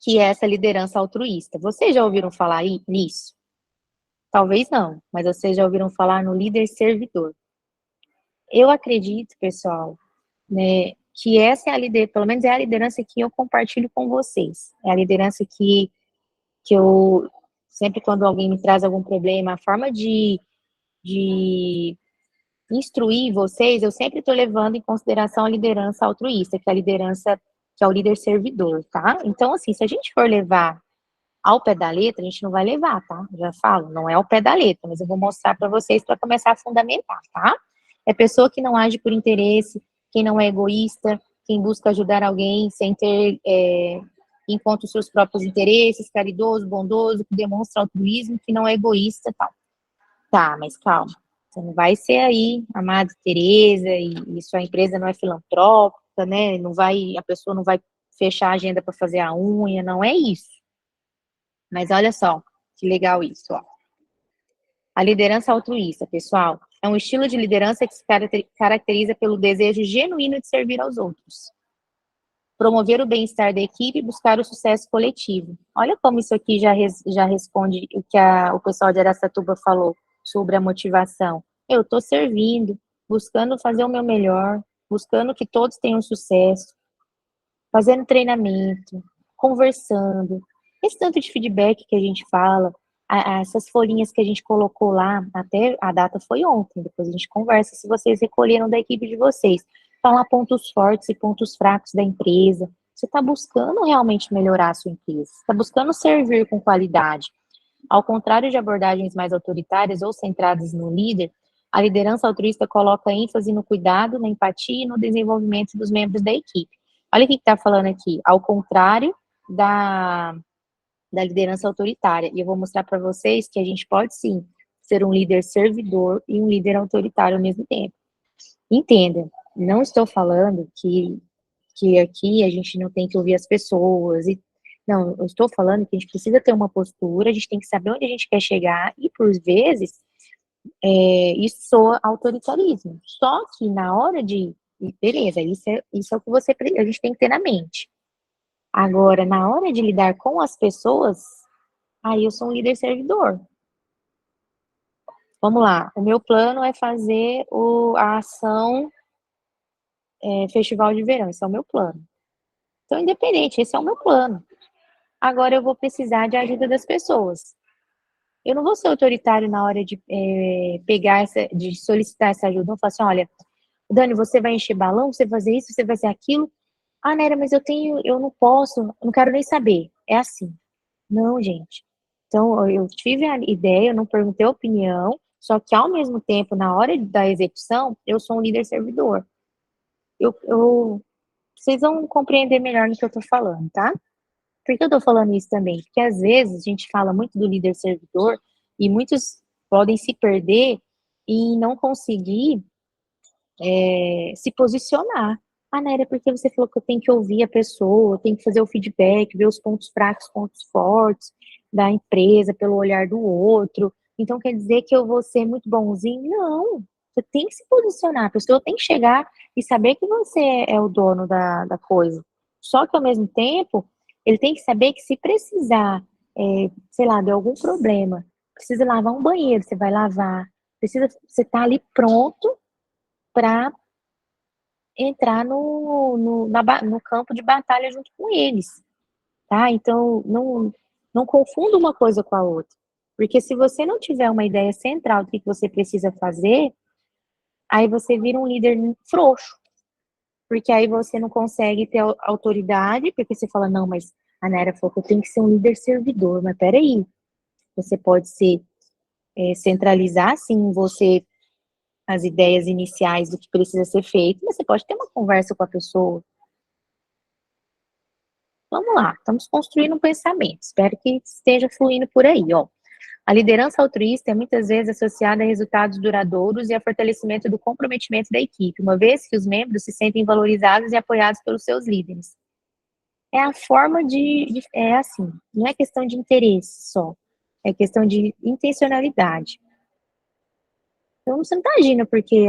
Que é essa liderança altruísta. Vocês já ouviram falar nisso? Talvez não, mas vocês já ouviram falar no líder servidor. Eu acredito, pessoal, né, que essa é a liderança, pelo menos é a liderança que eu compartilho com vocês. É a liderança que eu, sempre quando alguém me traz algum problema, a forma de instruir vocês, eu sempre estou levando em consideração a liderança altruísta, que é a liderança, que é o líder servidor, tá? Então, assim, se a gente for levar ao pé da letra, a gente não vai levar, tá? Já falo, não é ao pé da letra, mas eu vou mostrar para vocês para começar a fundamentar, tá? É pessoa que não age por interesse, quem não é egoísta, quem busca ajudar alguém sem ter em conta os seus próprios interesses, caridoso, bondoso, que demonstra altruísmo, que não é egoísta, tal. Tá, mas calma. Você não vai ser aí a Madre Teresa e sua empresa não é filantrópica, né? A pessoa não vai fechar a agenda para fazer a unha, não é isso. Mas olha só, que legal isso, ó. A liderança altruísta, pessoal, é um estilo de liderança que se caracteriza pelo desejo genuíno de servir aos outros. Promover o bem-estar da equipe e buscar o sucesso coletivo. Olha como isso aqui já responde o que o pessoal de Araçatuba falou. sobre a motivação. Eu estou servindo, buscando fazer o meu melhor, buscando que todos tenham sucesso, fazendo treinamento, conversando. Esse tanto de feedback que a gente fala, essas folhinhas que a gente colocou lá, até a data foi ontem, depois a gente conversa se vocês recolheram da equipe de vocês. Falar pontos fortes e pontos fracos da empresa. Você está buscando realmente melhorar a sua empresa, você está buscando servir com qualidade. Ao contrário de abordagens mais autoritárias ou centradas no líder, a liderança altruísta coloca ênfase no cuidado, na empatia e no desenvolvimento dos membros da equipe. Olha o que está falando aqui, ao contrário da liderança autoritária. E eu vou mostrar para vocês que a gente pode sim ser um líder servidor e um líder autoritário ao mesmo tempo. Entenda, não estou falando que aqui a gente não tem que ouvir as pessoas. Não, eu estou falando que a gente precisa ter uma postura, a gente tem que saber onde a gente quer chegar e, por vezes, isso soa autoritarismo. Só que na hora de... Beleza, isso é o que a gente tem que ter na mente. Agora, na hora de lidar com as pessoas, aí eu sou um líder servidor. Vamos lá, o meu plano é fazer a ação Festival de Verão, esse é o meu plano. Então, independente, esse é o meu plano. Agora eu vou precisar de ajuda das pessoas. Eu não vou ser autoritário na hora de de solicitar essa ajuda. Não falar assim, olha, Dani, você vai encher balão, você vai fazer isso, você vai fazer aquilo. Ah, Nera, mas eu não posso, eu não quero nem saber. É assim. Não, gente. Então, eu tive a ideia, eu não perguntei a opinião, só que ao mesmo tempo, na hora da execução, eu sou um líder servidor. Vocês vão compreender melhor no que eu tô falando, tá? Por que eu tô falando isso também? Porque às vezes a gente fala muito do líder servidor e muitos podem se perder e não conseguir se posicionar. Ah, Néria, porque você falou que eu tenho que ouvir a pessoa, eu tenho que fazer o feedback, ver os pontos fracos, pontos fortes da empresa pelo olhar do outro. Então quer dizer que eu vou ser muito bonzinho? Não. Você tem que se posicionar, a pessoa tem que chegar e saber que você é o dono da coisa. Só que ao mesmo tempo, ele tem que saber que se precisar, sei lá, de algum problema, precisa lavar um banheiro, você vai lavar. Você tá ali pronto para entrar no campo de batalha junto com eles, tá? Então, não confunda uma coisa com a outra. Porque se você não tiver uma ideia central do que você precisa fazer, aí você vira um líder frouxo. Porque aí você não consegue ter autoridade, porque você fala, não, mas a Nera falou que eu tenho que ser um líder servidor, mas peraí, você pode centralizar, sim, você as ideias iniciais do que precisa ser feito, mas você pode ter uma conversa com a pessoa. Vamos lá, estamos construindo um pensamento. Espero que esteja fluindo por aí, ó. A liderança altruísta é muitas vezes associada a resultados duradouros e a fortalecimento do comprometimento da equipe, uma vez que os membros se sentem valorizados e apoiados pelos seus líderes. É a forma é assim, não é questão de interesse só, é questão de intencionalidade. Então, você não está agindo porque,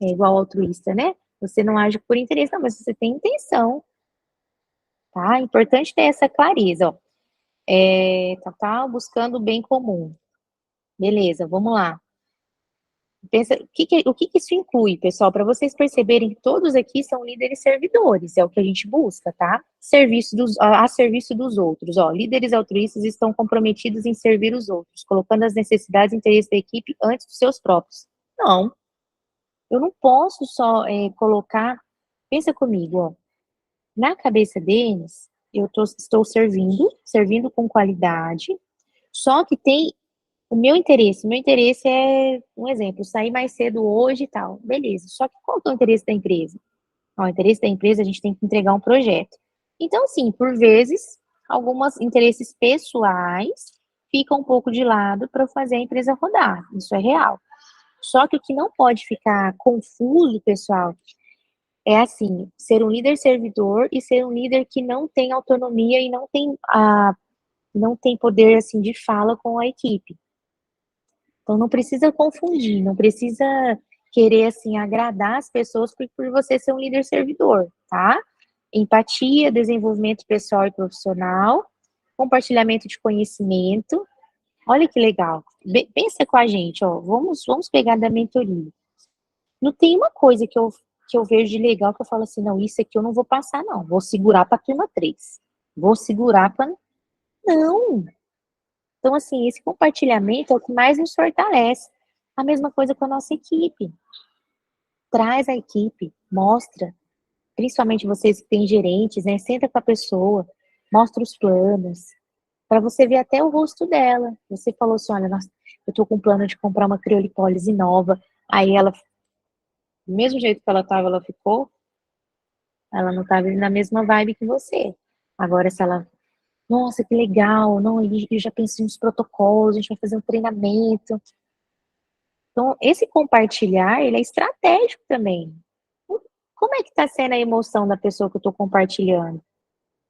é igual altruísta, né? Você não age por interesse, não, mas você tem intenção, tá? É importante ter essa clareza, ó. Buscando o bem comum. Beleza, vamos lá. Pensa, o que isso inclui, pessoal? Para vocês perceberem que todos aqui são líderes servidores, é o que a gente busca, tá? A serviço dos outros, ó. Líderes altruístas estão comprometidos em servir os outros, colocando as necessidades e interesses da equipe antes dos seus próprios. Não, eu não posso só colocar. Pensa comigo, ó. Na cabeça deles, estou servindo com qualidade, só que tem o meu interesse. O meu interesse é, um exemplo, sair mais cedo hoje e tal. Beleza. Só que qual que é o interesse da empresa? Ó, o interesse da empresa, a gente tem que entregar um projeto. Então, sim, por vezes, alguns interesses pessoais ficam um pouco de lado para fazer a empresa rodar. Isso é real. Só que o que não pode ficar confuso, pessoal, é assim, ser um líder servidor e ser um líder que não tem autonomia e não tem poder assim de fala com a equipe. Então não precisa confundir, não precisa querer assim agradar as pessoas por você ser um líder servidor, tá? Empatia, desenvolvimento pessoal e profissional, compartilhamento de conhecimento, Olha que legal. Pensa com a gente, ó, vamos pegar da mentoria. Não tem uma coisa que eu vejo de legal que eu falo assim, não, isso aqui eu não vou passar, não. Vou segurar para a turma 3. Vou segurar para. Não. Então, assim, esse compartilhamento é o que mais nos fortalece. A mesma coisa com a nossa equipe. Traz a equipe, mostra, principalmente vocês que têm gerentes, né? Senta com a pessoa, mostra os planos, para você ver até o rosto dela. Você falou assim, olha, nossa, eu tô com um plano de comprar uma criolipólise nova. Aí ela, do mesmo jeito que ela tava, ela ficou, ela não tava na mesma vibe que você. Agora, se ela, nossa, que legal, não, eu já pensei nos protocolos, a gente vai fazer um treinamento. Então, esse compartilhar, ele é estratégico também. Como é que está sendo a emoção da pessoa que eu estou compartilhando?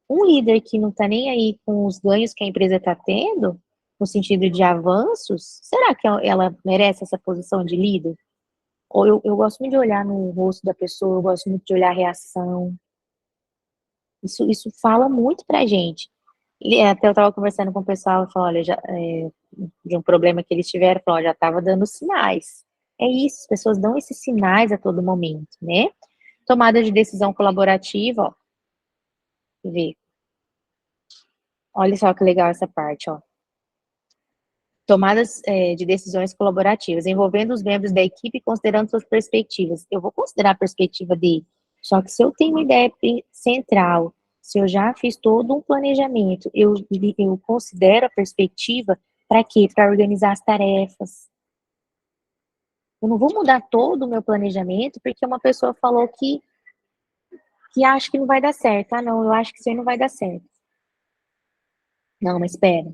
Um líder que não está nem aí com os ganhos que a empresa está tendo, no sentido de avanços, será que ela merece essa posição de líder? Ou eu gosto muito de olhar no rosto da pessoa, eu gosto muito de olhar a reação. Isso fala muito pra gente. E até eu estava conversando com o pessoal e falou, olha, de um problema que eles tiveram, falou, já estava dando sinais. É isso, as pessoas dão esses sinais a todo momento, né? Tomada de decisão colaborativa, ó, vê. Olha só que legal essa parte, ó. Tomadas de decisões colaborativas, envolvendo os membros da equipe, considerando suas perspectivas. Eu vou considerar a perspectiva dele. Só que se eu tenho uma ideia central, se eu já fiz todo um planejamento, eu considero a perspectiva para quê? Para organizar as tarefas. Eu não vou mudar todo o meu planejamento porque uma pessoa falou que acha que não vai dar certo. Ah, não, eu acho que isso aí não vai dar certo. Não, mas espera.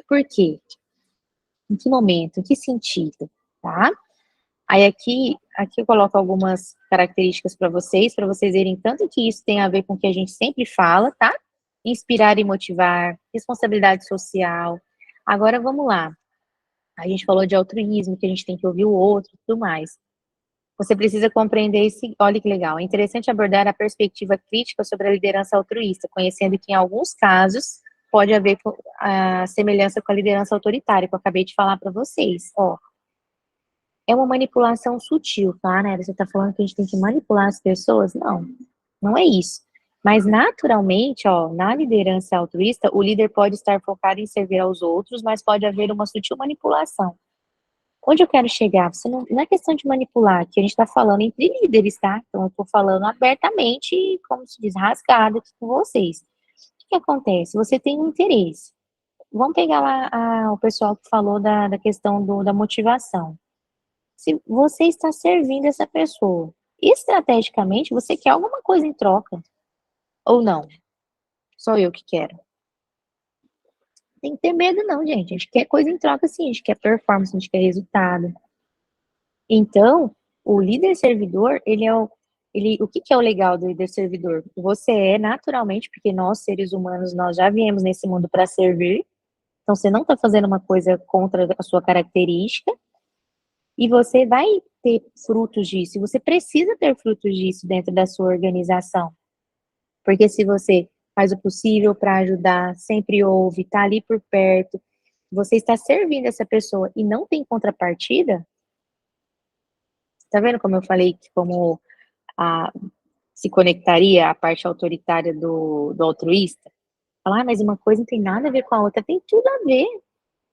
Por quê? Em que momento? Em que sentido? Tá? Aí aqui eu coloco algumas características para vocês verem tanto que isso tem a ver com o que a gente sempre fala, tá? Inspirar e motivar, responsabilidade social. Agora vamos lá. A gente falou de altruísmo, que a gente tem que ouvir o outro e tudo mais. Você precisa compreender esse. Olha que legal. É interessante abordar a perspectiva crítica sobre a liderança altruísta, conhecendo que em alguns casos pode haver a semelhança com a liderança autoritária, que eu acabei de falar para vocês. Ó, é uma manipulação sutil, tá, né? Você tá falando que a gente tem que manipular as pessoas? Não, não é isso. Mas naturalmente, ó, na liderança altruísta, o líder pode estar focado em servir aos outros, mas pode haver uma sutil manipulação. Onde eu quero chegar? Você não é questão de manipular, que a gente está falando entre líderes, tá? Então eu estou falando abertamente, como se diz, rasgado aqui com vocês. O que acontece? Você tem um interesse. Vamos pegar lá o pessoal que falou da questão da motivação. Se você está servindo essa pessoa, estrategicamente, você quer alguma coisa em troca, ou não? Só eu que quero. Tem que ter medo, não, gente. A gente quer coisa em troca, sim. A gente quer performance, a gente quer resultado. Então, o líder servidor, o que é o legal do líder servidor? Você é naturalmente, porque nós, seres humanos, nós já viemos nesse mundo para servir. Então, você não está fazendo uma coisa contra a sua característica, e você vai ter frutos disso, e você precisa ter frutos disso dentro da sua organização. Porque se você faz o possível para ajudar, sempre ouve, está ali por perto, você está servindo essa pessoa e não tem contrapartida, tá vendo como eu falei que como a, se conectaria a parte autoritária do altruísta? Falar, mas uma coisa não tem nada a ver com a outra, tem tudo a ver.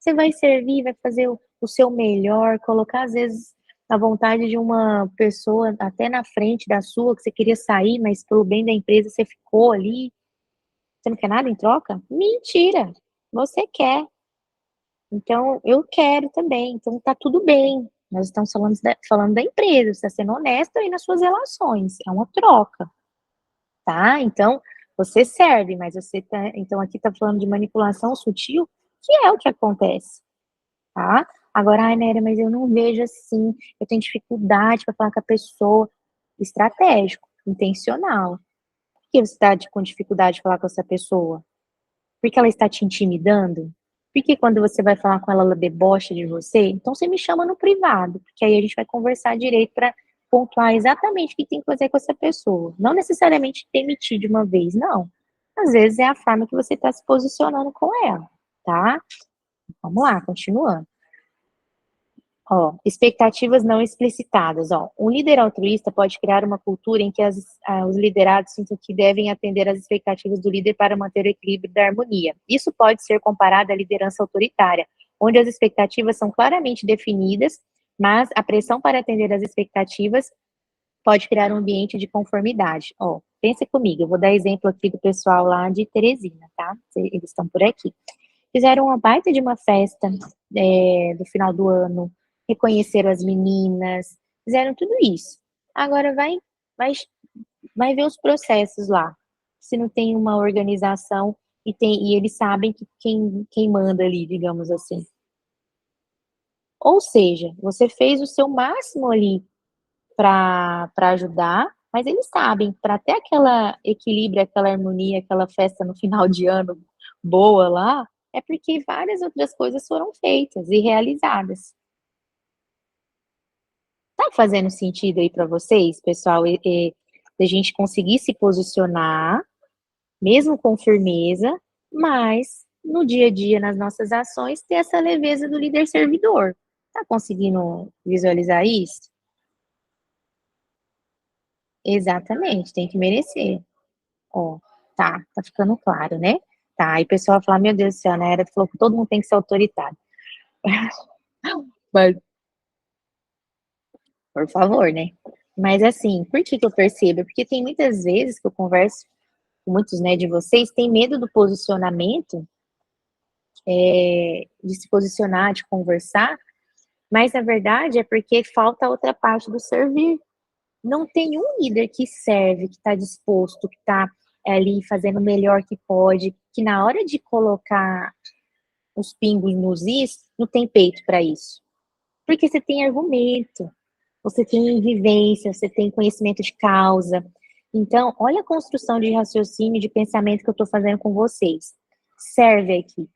Você vai servir, vai fazer o seu melhor, colocar às vezes a vontade de uma pessoa até na frente da sua, que você queria sair, mas pelo bem da empresa você ficou ali. Você não quer nada em troca? Mentira! Você quer. Então, eu quero também. Então, tá tudo bem. Nós estamos falando da empresa, você está sendo honesto aí nas suas relações. É uma troca, tá? Então, você serve, mas você tá. Então, aqui tá falando de manipulação sutil, que é o que acontece, tá? Agora, ai, Néria, mas eu não vejo assim, eu tenho dificuldade para falar com a pessoa. Estratégico, intencional. Por que você está com dificuldade de falar com essa pessoa? Porque ela está te intimidando? Porque quando você vai falar com ela, ela debocha de você? Então você me chama no privado, porque aí a gente vai conversar direito para pontuar exatamente o que tem que fazer com essa pessoa. Não necessariamente demitir de uma vez, não. Às vezes é a forma que você está se posicionando com ela, tá? Vamos lá, continuando. Ó, expectativas não explicitadas. Ó, um líder altruísta pode criar uma cultura em que os liderados sintam que devem atender às expectativas do líder para manter o equilíbrio da harmonia. Isso pode ser comparado à liderança autoritária, onde as expectativas são claramente definidas, mas a pressão para atender às expectativas pode criar um ambiente de conformidade. Ó, pensa comigo, eu vou dar exemplo aqui do pessoal lá de Teresina, tá? Eles estão por aqui. Fizeram uma baita de uma festa do final do ano, reconheceram as meninas, fizeram tudo isso. Agora vai, vai ver os processos lá. Se não tem uma organização e eles sabem que quem manda ali, digamos assim. Ou seja, você fez o seu máximo ali para ajudar, mas eles sabem, para ter aquela equilíbrio, aquela harmonia, aquela festa no final de ano boa lá, é porque várias outras coisas foram feitas e realizadas. Tá fazendo sentido aí para vocês, pessoal, da gente conseguir se posicionar, mesmo com firmeza, mas no dia a dia, nas nossas ações, ter essa leveza do líder servidor. Tá conseguindo visualizar isso? Exatamente, tem que merecer. Ó, tá ficando claro, né? Tá, aí o pessoal vai falar, meu Deus do céu, né, Era falou que todo mundo tem que ser autoritário. Mas, por favor, né? Mas assim, por que que eu percebo? Porque tem muitas vezes que eu converso com muitos, né, de vocês, têm medo do posicionamento, de se posicionar, de conversar, mas na verdade é porque falta a outra parte do servir. Não tem um líder que serve, que está disposto, que está ali fazendo o melhor que pode, que na hora de colocar os pingos nos is, não tem peito para isso. Porque você tem argumento, você tem vivência, você tem conhecimento de causa. Então, olha a construção de raciocínio, de pensamento que eu estou fazendo com vocês. Serve aqui,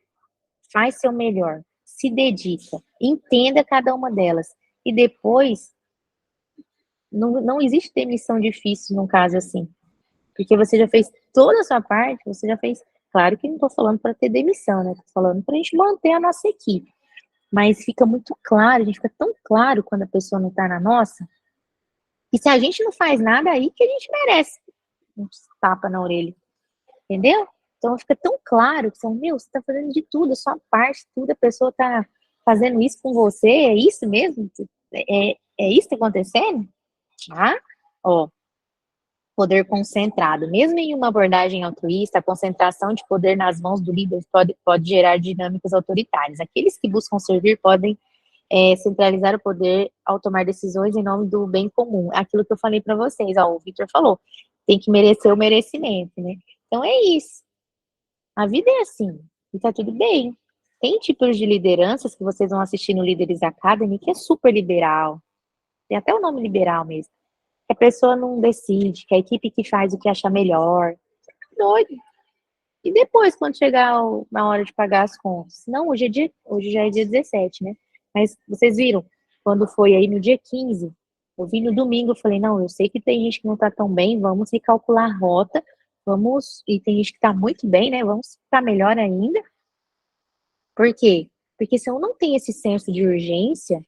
faz seu melhor, se dedica, entenda cada uma delas. E depois, não existe demissão difícil num caso assim. Porque você já fez toda a sua parte, você já fez. Claro que não estou falando para ter demissão, né? Estou falando para a gente manter a nossa equipe. Mas fica muito claro, a gente fica tão claro quando a pessoa não está na nossa, e se a gente não faz nada, aí que a gente merece um tapa na orelha, entendeu? Então fica tão claro que meu, você está fazendo de tudo, a sua parte, tudo, a pessoa está fazendo isso com você, é isso mesmo? É isso que está acontecendo? Tá? Ó, poder concentrado. Mesmo em uma abordagem altruísta, a concentração de poder nas mãos do líder pode gerar dinâmicas autoritárias. Aqueles que buscam servir podem centralizar o poder ao tomar decisões em nome do bem comum. Aquilo que eu falei para vocês, ó, o Victor falou, tem que merecer o merecimento, né? Então é isso. A vida é assim, e tá tudo bem. Tem tipos de lideranças que vocês vão assistir no Líderes Academy que é super liberal. Tem até o nome liberal mesmo. Que a pessoa não decide, que a equipe que faz o que acha melhor. Doido. E depois, quando chegar na hora de pagar as contas? Não, hoje já é dia 17, né? Mas vocês viram, quando foi aí no dia 15, eu vi no domingo, eu falei, não, eu sei que tem gente que não tá tão bem, vamos recalcular a rota, e tem gente que tá muito bem, né? Vamos ficar melhor ainda. Por quê? Porque se eu não tenho esse senso de urgência,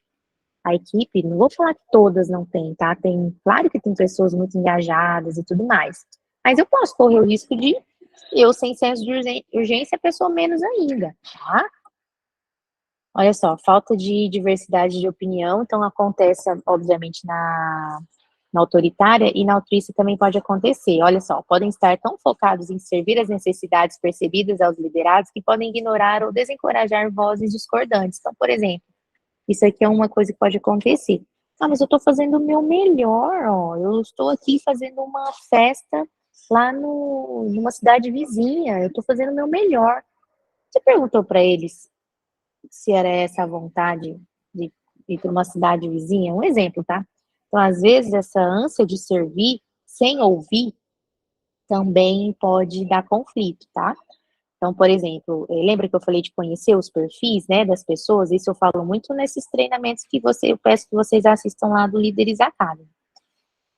a equipe, não vou falar que todas não têm, tá? Claro que tem pessoas muito engajadas e tudo mais. Mas eu posso correr o risco de eu, sem senso de urgência, a pessoa menos ainda, tá? Olha só, falta de diversidade de opinião, então acontece, obviamente, na autoritária e na altruísta também pode acontecer. Olha só, podem estar tão focados em servir as necessidades percebidas aos liderados que podem ignorar ou desencorajar vozes discordantes. Então, por exemplo, isso aqui é uma coisa que pode acontecer. Ah, mas eu estou fazendo o meu melhor, ó. Eu estou aqui fazendo uma festa lá numa cidade vizinha. Eu estou fazendo o meu melhor. Você perguntou para eles se era essa a vontade de ir para uma cidade vizinha? Um exemplo, tá? Então, às vezes, essa ânsia de servir sem ouvir também pode dar conflito, tá? Então, por exemplo, lembra que eu falei de conhecer os perfis, né, das pessoas? Isso eu falo muito nesses treinamentos que eu peço que vocês assistam lá do Líderes Academy.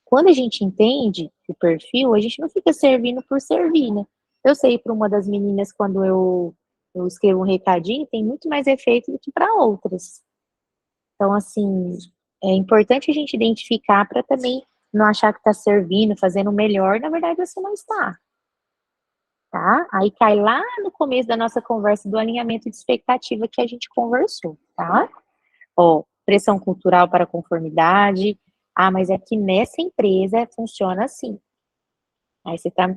Quando a gente entende o perfil, a gente não fica servindo por servir, né? Eu sei para uma das meninas, quando eu eu escrevo um recadinho, tem muito mais efeito do que para outras. Então, assim, é importante a gente identificar para também não achar que está servindo, fazendo o melhor, na verdade você não está, tá? Aí cai lá no começo da nossa conversa do alinhamento de expectativa que a gente conversou, tá? Ó, pressão cultural para conformidade. Ah, mas é que nessa empresa funciona assim. Aí você está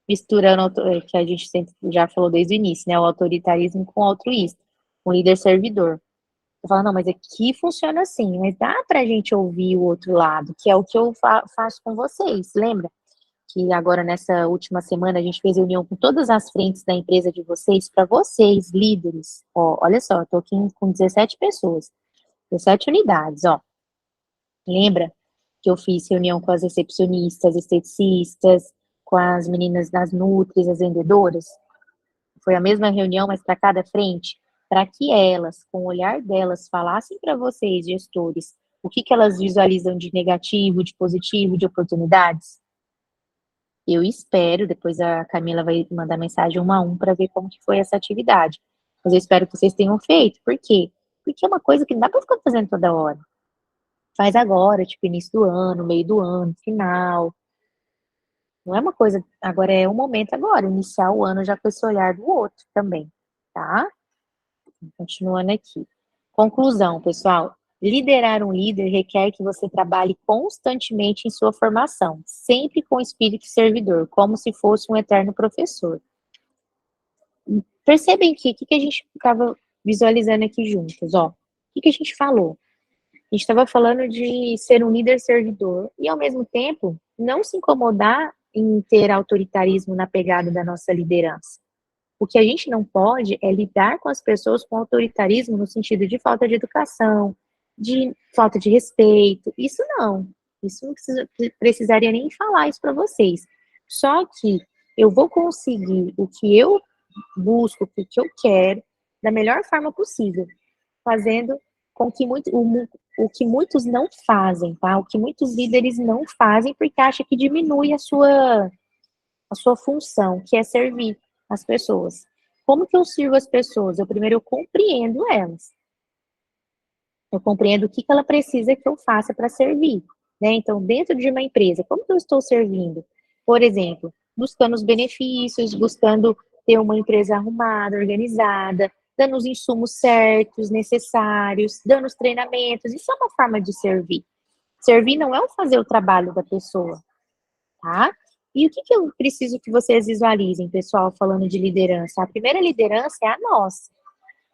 misturando, que a gente sempre já falou desde o início, né? O autoritarismo com o altruísta, o líder servidor. Eu falo, não, mas aqui funciona assim, mas dá pra gente ouvir o outro lado, que é o que eu faço com vocês, lembra? Que agora nessa última semana a gente fez reunião com todas as frentes da empresa de vocês, para vocês, líderes. Ó, olha só, eu tô aqui com 17 pessoas, 17 unidades, ó. Lembra que eu fiz reunião com as recepcionistas, esteticistas, com as meninas das Nutris, as vendedoras? Foi a mesma reunião, mas para cada frente, para que elas, com o olhar delas, falassem para vocês, gestores, o que elas visualizam de negativo, de positivo, de oportunidades. Eu espero, depois a Camila vai mandar mensagem um a um para ver como que foi essa atividade. Mas eu espero que vocês tenham feito. Por quê? Porque é uma coisa que não dá para ficar fazendo toda hora. Faz agora, tipo, início do ano, meio do ano, final. Não é uma coisa, agora é um momento agora, iniciar o ano já com esse olhar do outro também, tá? Continuando aqui. Conclusão, pessoal. Liderar um líder requer que você trabalhe constantemente em sua formação, sempre com espírito servidor, como se fosse um eterno professor. Percebem que o que a gente estava visualizando aqui juntos, ó? O que a gente falou? A gente estava falando de ser um líder servidor e, ao mesmo tempo, não se incomodar em ter autoritarismo na pegada da nossa liderança. O que a gente não pode é lidar com as pessoas com autoritarismo no sentido de falta de educação, de falta de respeito. Isso não. Isso não precisaria nem falar isso para vocês. Só que eu vou conseguir o que eu busco, o que eu quero, da melhor forma possível, fazendo com que o que muitos não fazem, tá? O que muitos líderes não fazem porque acha que diminui a sua função, que é servir as pessoas. Como que eu sirvo as pessoas? Eu compreendo elas. Eu compreendo o que ela precisa que eu faça para servir. Né? Então, dentro de uma empresa, como que eu estou servindo? Por exemplo, buscando os benefícios, buscando ter uma empresa arrumada, organizada, dando os insumos certos, necessários, dando os treinamentos. Isso é uma forma de servir. Servir não é o fazer o trabalho da pessoa, tá? E o que eu preciso que vocês visualizem, pessoal, falando de liderança? A primeira liderança é a nossa.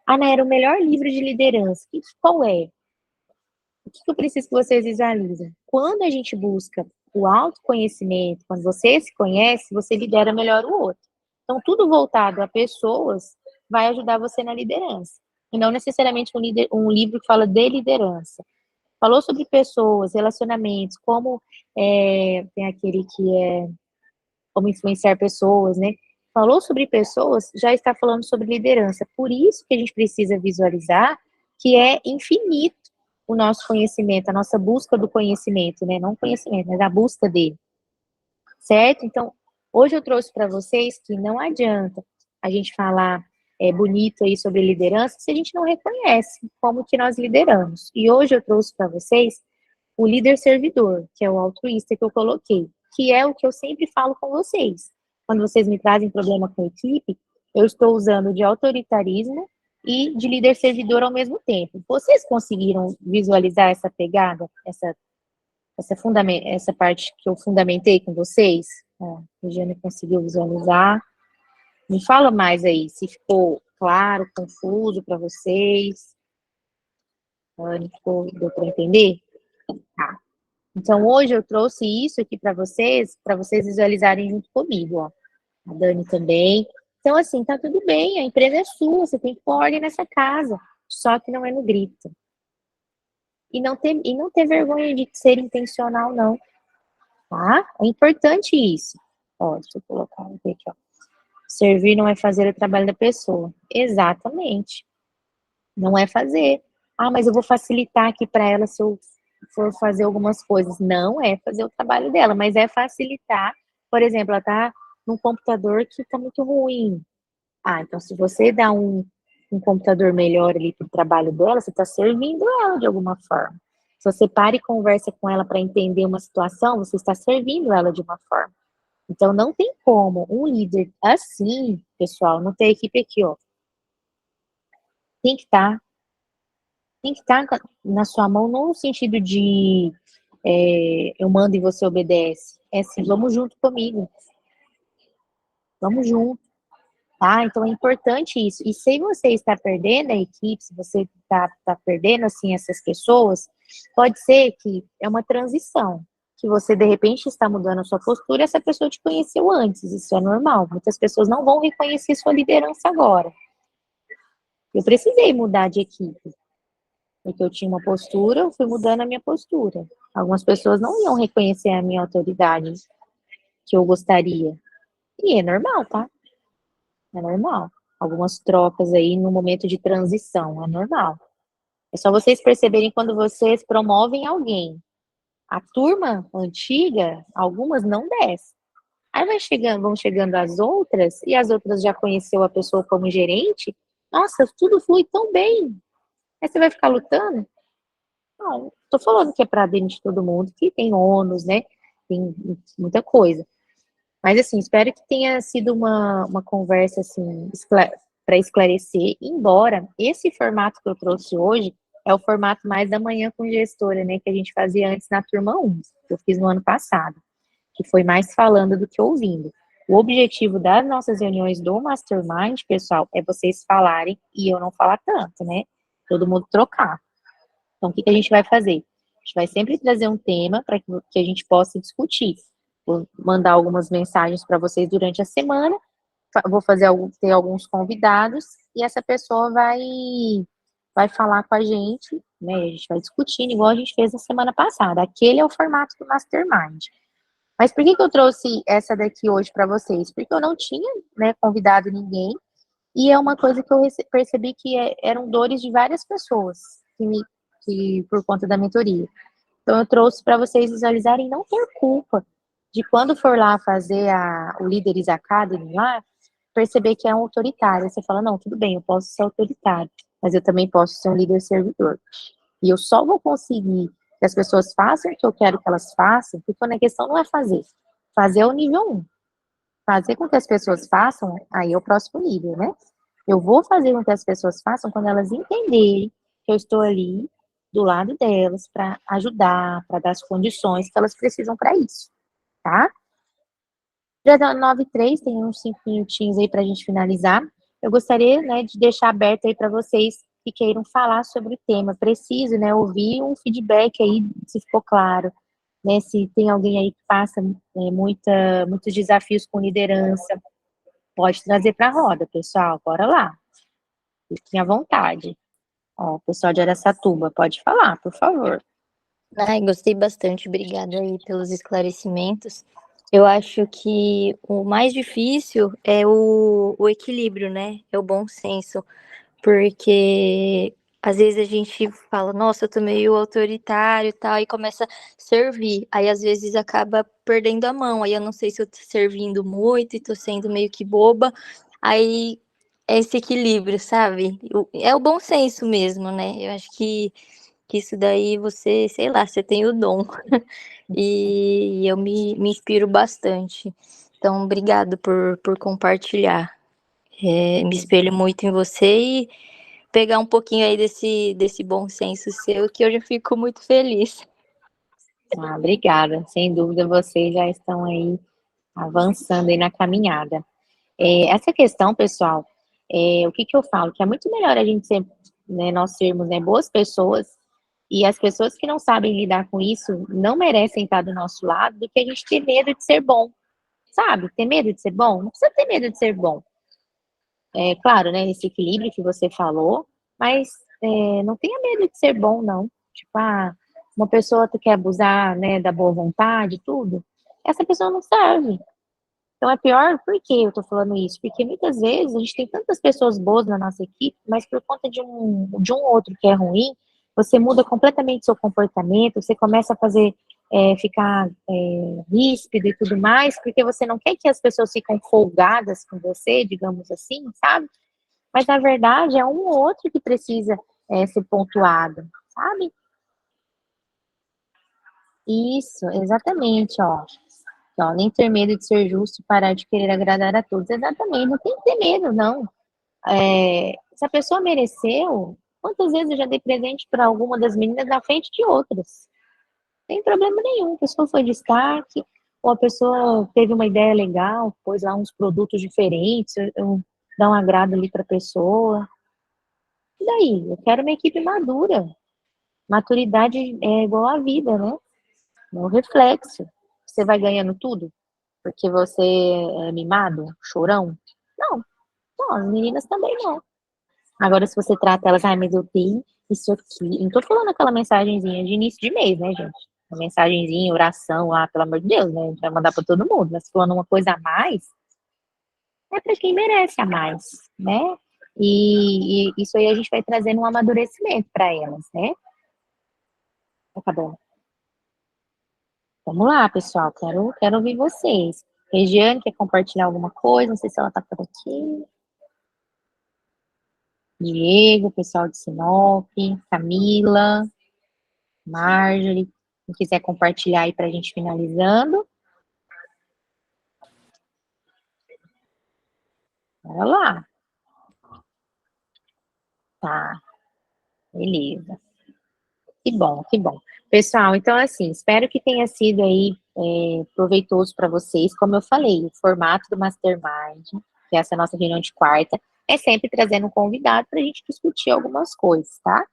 Ana, era o melhor livro de liderança. Qual é? O que eu preciso que vocês visualizem? Quando a gente busca o autoconhecimento, quando você se conhece, você lidera melhor o outro. Então, tudo voltado a pessoas vai ajudar você na liderança. E não necessariamente um livro que fala de liderança. Falou sobre pessoas, relacionamentos, como tem aquele que é como influenciar pessoas, né? Falou sobre pessoas, já está falando sobre liderança. Por isso que a gente precisa visualizar que é infinito o nosso conhecimento, a nossa busca do conhecimento, né? Não conhecimento, mas a busca dele, certo? Então, hoje eu trouxe para vocês que não adianta a gente falar bonito aí sobre liderança se a gente não reconhece como que nós lideramos. E hoje eu trouxe para vocês o líder servidor, que é o altruísta que eu coloquei, que é o que eu sempre falo com vocês. Quando vocês me trazem problema com a equipe, eu estou usando de autoritarismo e de líder servidor ao mesmo tempo. Vocês conseguiram visualizar essa pegada, essa parte que eu fundamentei com vocês? A Regiane conseguiu visualizar. Me fala mais aí, se ficou claro, confuso para vocês. Deu para entender? Tá. Então, hoje eu trouxe isso aqui para vocês visualizarem junto comigo, ó. A Dani também. Então, assim, tá tudo bem, a empresa é sua, você tem que pôr ordem nessa casa, só que não é no grito. E não ter vergonha de ser intencional, não, tá? É importante isso. Ó, deixa eu colocar aqui, ó. Servir não é fazer o trabalho da pessoa. Exatamente. Não é fazer. Ah, mas eu vou facilitar aqui para ela se eu for fazer algumas coisas. Não é fazer o trabalho dela, mas é facilitar. Por exemplo, ela está num computador que está muito ruim. Então se você dá um computador melhor ali para o trabalho dela, você está servindo ela de alguma forma. Se você para e conversa com ela para entender uma situação, você está servindo ela de uma forma. Então, não tem como um líder assim, pessoal, não ter equipe aqui, ó. Tem que estar, tem que estar na sua mão, não no sentido de eu mando e você obedece. É assim, vamos junto comigo, vamos junto, tá? Então é importante isso. E se você está perdendo a equipe, se você está perdendo assim essas pessoas, pode ser que é uma transição. Que você de repente está mudando a sua postura e essa pessoa te conheceu antes, isso é normal. Muitas pessoas não vão reconhecer sua liderança agora. Eu precisei mudar de equipe, porque eu tinha uma postura, eu fui mudando a minha postura. Algumas pessoas não iam reconhecer a minha autoridade que eu gostaria. E é normal, tá? É normal. Algumas trocas aí no momento de transição, é normal. É só vocês perceberem quando vocês promovem alguém. A turma antiga, algumas não desce. Aí vão chegando as outras, e as outras já conheceu a pessoa como gerente. Nossa, tudo flui tão bem. Aí você vai ficar lutando? Não, tô falando que é para demitir todo mundo, que tem ônus, né? Tem muita coisa. Mas, assim, espero que tenha sido uma conversa, assim, para esclarecer, embora esse formato que eu trouxe hoje é o formato mais da manhã com gestora, né? Que a gente fazia antes na turma 1, que eu fiz no ano passado, que foi mais falando do que ouvindo. O objetivo das nossas reuniões do Mastermind, pessoal, é vocês falarem e eu não falar tanto, né? Todo mundo trocar. Então, o que a gente vai fazer? A gente vai sempre trazer um tema para que a gente possa discutir. Vou mandar algumas mensagens para vocês durante a semana, vou ter alguns convidados, e essa pessoa vai falar com a gente, né? A gente vai discutindo, igual a gente fez na semana passada. Aquele é o formato do Mastermind. Mas por que eu trouxe essa daqui hoje para vocês? Porque eu não tinha, né, convidado ninguém, e é uma coisa que eu percebi que eram dores de várias pessoas que por conta da mentoria. Então eu trouxe para vocês visualizarem não ter culpa de quando for lá fazer o Leaders Academy lá, perceber que é um autoritário. Você fala, não, tudo bem, eu posso ser autoritário, mas eu também posso ser um líder servidor. E eu só vou conseguir que as pessoas façam o que eu quero que elas façam, porque a questão não é fazer. Fazer é o nível 1. Fazer com que as pessoas façam, aí é o próximo nível, né? Eu vou fazer com que as pessoas façam quando elas entenderem que eu estou ali do lado delas para ajudar, para dar as condições que elas precisam para isso, tá? Já dá 9:03, tem uns 5 minutinhos aí para a gente finalizar. Eu gostaria, né, de deixar aberto aí para vocês que queiram falar sobre o tema. Preciso, né, ouvir um feedback aí, se ficou claro, né, se tem alguém aí que passa muitos desafios com liderança, pode trazer para a roda, pessoal, bora lá. Fiquem à vontade. Ó, o pessoal de Araçatuba, pode falar, por favor. Ai, gostei bastante, obrigada aí pelos esclarecimentos. Eu acho que o mais difícil é o equilíbrio, né? É o bom senso, porque às vezes a gente fala, nossa, eu tô meio autoritário e tal, e começa a servir, aí às vezes acaba perdendo a mão, aí eu não sei se eu tô servindo muito e tô sendo meio que boba, aí é esse equilíbrio, sabe? É o bom senso mesmo, né? Eu acho que isso daí você, sei lá, você tem o dom. E eu me inspiro bastante. Então, obrigado por compartilhar. Me espelho muito em você e pegar um pouquinho aí desse bom senso seu, que eu já fico muito feliz. Obrigada. Sem dúvida, vocês já estão aí avançando aí na caminhada. Essa questão, pessoal, o que eu falo? Que é muito melhor a gente ser, né, nós sermos, né, boas pessoas, e as pessoas que não sabem lidar com isso não merecem estar do nosso lado, do que a gente ter medo de ser bom, sabe? Ter medo de ser bom? Não precisa ter medo de ser bom. Claro, né, esse equilíbrio que você falou, mas não tenha medo de ser bom, não. Tipo, uma pessoa que quer abusar, né, da boa vontade, tudo, essa pessoa não serve. Então é pior, por que eu tô falando isso? Porque muitas vezes a gente tem tantas pessoas boas na nossa equipe, mas por conta de um outro que é ruim, você muda completamente seu comportamento, você começa a fazer ficar ríspido e tudo mais, porque você não quer que as pessoas fiquem folgadas com você, digamos assim, sabe? Mas, na verdade, é um ou outro que precisa ser pontuado, sabe? Isso, exatamente, ó. Ó, nem ter medo de ser justo, parar de querer agradar a todos. Exatamente, não tem que ter medo, não. Se a pessoa mereceu, quantas vezes eu já dei presente para alguma das meninas na frente de outras? Não tem problema nenhum. A pessoa foi destaque, ou a pessoa teve uma ideia legal, pôs lá uns produtos diferentes, dá um agrado ali para a pessoa. E daí? Eu quero uma equipe madura. Maturidade é igual à vida, né? É um reflexo. Você vai ganhando tudo porque você é mimado, chorão? Não, não, as meninas também não. Agora, se você trata elas, mas eu tenho isso aqui. Não tô falando aquela mensagenzinha de início de mês, né, gente? Uma mensagenzinha, oração lá, pelo amor de Deus, né? A gente vai mandar pra todo mundo. Mas falando uma coisa a mais, é pra quem merece a mais, né? E isso aí a gente vai trazendo um amadurecimento para elas, né? Tá acabando. Vamos lá, pessoal. Quero ouvir vocês. Regiane, quer compartilhar alguma coisa? Não sei se ela tá por aqui. Diego, pessoal de Sinop, Camila, Marjorie, quem quiser compartilhar aí para a gente finalizando, bora lá. Tá, beleza. Que bom, que bom. Pessoal, então assim, espero que tenha sido aí proveitoso para vocês. Como eu falei, o formato do Mastermind, que é essa nossa reunião de quarta, é sempre trazendo um convidado para a gente discutir algumas coisas, tá?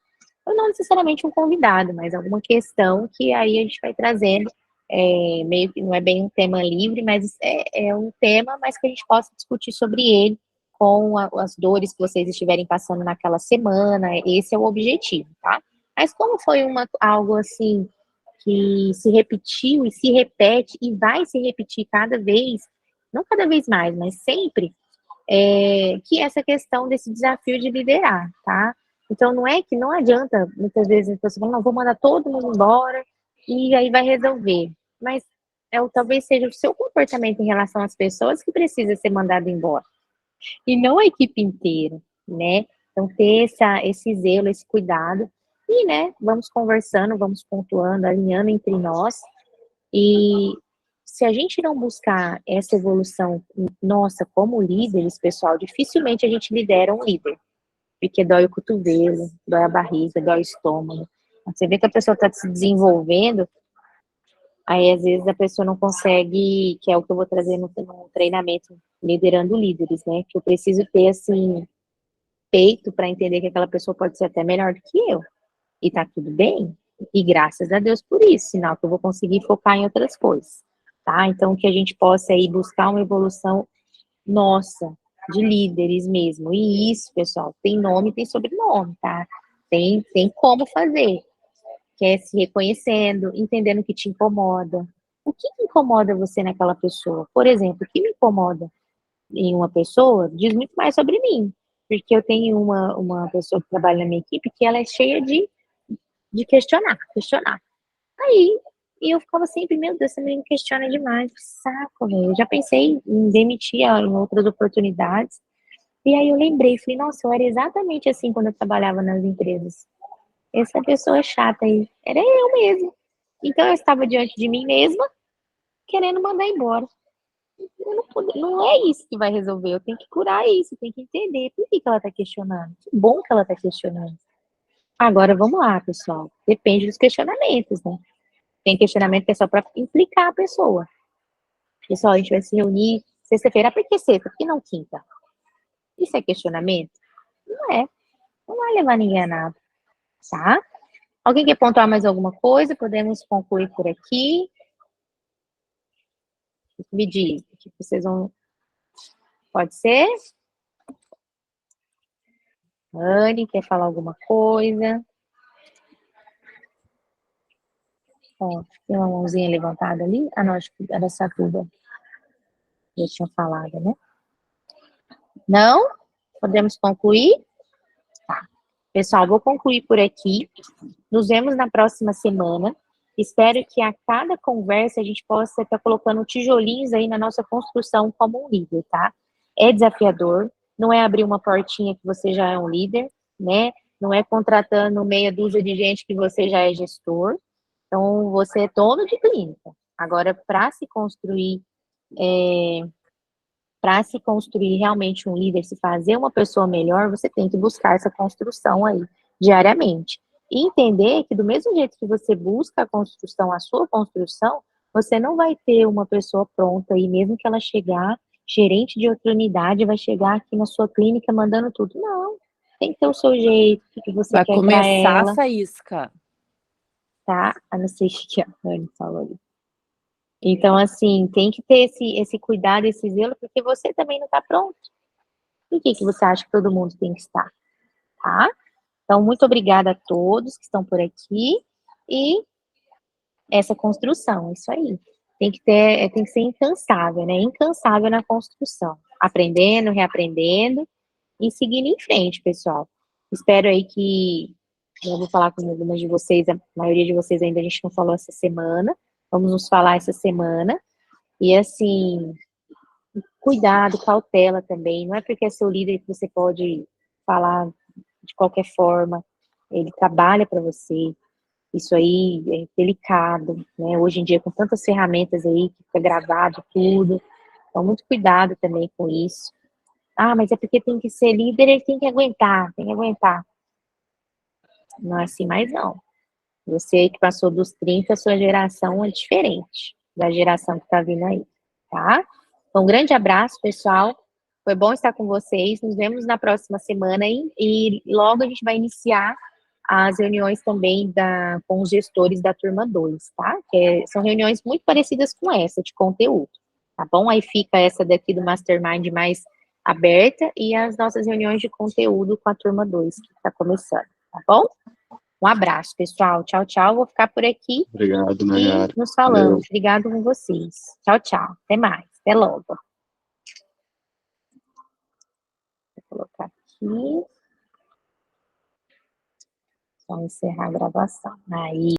Ou não necessariamente um convidado, mas alguma questão que aí a gente vai trazendo, meio que não é bem um tema livre, mas é um tema, mas que a gente possa discutir sobre ele com as dores que vocês estiverem passando naquela semana, esse é o objetivo, tá? Mas como foi algo assim que se repetiu e se repete e vai se repetir cada vez, não cada vez mais, mas sempre, que essa questão desse desafio de liderar, tá? Então, não é que não adianta, muitas vezes, a pessoa fala, não, vou mandar todo mundo embora e aí vai resolver. Mas talvez seja o seu comportamento em relação às pessoas que precisa ser mandado embora, e não a equipe inteira, né? Então, ter esse zelo, esse cuidado, e, né, vamos conversando, vamos pontuando, alinhando entre nós, e se a gente não buscar essa evolução nossa como líderes, pessoal, dificilmente a gente lidera um líder, porque dói o cotovelo, dói a barriga, dói o estômago. Você vê que a pessoa está se desenvolvendo, aí às vezes a pessoa não consegue, que é o que eu vou trazer no treinamento liderando líderes, né? Que eu preciso ter, assim, peito para entender que aquela pessoa pode ser até melhor do que eu. E tá tudo bem. E graças a Deus por isso, sinal que eu vou conseguir focar em outras coisas, tá? Então, que a gente possa aí buscar uma evolução nossa, de líderes mesmo. E isso, pessoal, tem nome, tem sobrenome, tá? Tem como fazer. Que é se reconhecendo, entendendo o que te incomoda. O que incomoda você naquela pessoa? Por exemplo, o que me incomoda em uma pessoa diz muito mais sobre mim. Porque eu tenho uma pessoa que trabalha na minha equipe que ela é cheia de questionar. Aí, e eu ficava sempre, meu Deus, essa menina questiona demais, que saco, velho. Eu já pensei em demitir ela em outras oportunidades. E aí eu lembrei, falei, nossa, eu era exatamente assim quando eu trabalhava nas empresas. Essa pessoa chata aí, era eu mesmo. Então eu estava diante de mim mesma, querendo mandar embora. Eu não é isso que vai resolver, eu tenho que curar isso, eu tenho que entender por que ela está questionando. Que bom que ela está questionando. Agora vamos lá, pessoal. Depende dos questionamentos, né? Tem questionamento que é só para implicar a pessoa. Pessoal, a gente vai se reunir sexta-feira. Por que sexta? Por que não quinta? Isso é questionamento? Não é. Não vai levar ninguém a nada, tá? Alguém quer pontuar mais alguma coisa? Podemos concluir por aqui. Me diz, o que vocês vão... Pode ser? Anne, quer falar alguma coisa? Ó, tem uma mãozinha levantada ali. Ah, não, acho que era essa Satuba. Eu tinha falado, né? Não? Podemos concluir? Tá. Pessoal, vou concluir por aqui. Nos vemos na próxima semana. Espero que a cada conversa a gente possa estar colocando tijolinhos aí na nossa construção como um líder, tá? É desafiador, não é abrir uma portinha que você já é um líder, né? Não é contratando meia dúzia de gente que você já é gestor. Então, você é dono de clínica. Agora, para se construir realmente um líder, se fazer uma pessoa melhor, você tem que buscar essa construção aí diariamente. E entender que do mesmo jeito que você busca a construção, a sua construção, você não vai ter uma pessoa pronta e mesmo que ela chegar, gerente de outra unidade, vai chegar aqui na sua clínica mandando tudo. Não. Tem que ter o seu jeito, o que você Vai quer para começar a ela, faísca. tá? A não ser que a Anne falou ali. Então, assim, tem que ter esse cuidado, esse zelo, porque você também não está pronto. Por que você acha que todo mundo tem que estar, tá? Então, muito obrigada a todos que estão por aqui e essa construção, isso aí. Tem que ser incansável, né? Incansável na construção. Aprendendo, reaprendendo e seguindo em frente, pessoal. Espero aí que eu vou falar com algumas de vocês, a maioria de vocês ainda a gente não falou essa semana. Vamos nos falar essa semana. E assim, cuidado, cautela também. Não é porque é seu líder que você pode falar de qualquer forma. Ele trabalha para você. Isso aí é delicado, né? Hoje em dia, com tantas ferramentas aí, que fica gravado tudo. Então, muito cuidado também com isso. Ah, mas é porque tem que ser líder, ele tem que aguentar, tem que aguentar. Não é assim mais, não. Você aí que passou dos 30, a sua geração é diferente da geração que tá vindo aí, tá? Então, um grande abraço, pessoal. Foi bom estar com vocês. Nos vemos na próxima semana e logo a gente vai iniciar as reuniões também com os gestores da turma 2, tá? São reuniões muito parecidas com essa, de conteúdo, tá bom? Aí fica essa daqui do Mastermind mais aberta e as nossas reuniões de conteúdo com a turma 2, que está começando, tá bom? Um abraço, pessoal. Tchau, tchau. Vou ficar por aqui. Obrigado, Nayara. E nos falamos. Obrigado com vocês. Tchau, tchau. Até mais. Até logo. Vou colocar aqui. Só encerrar a gravação. Aí.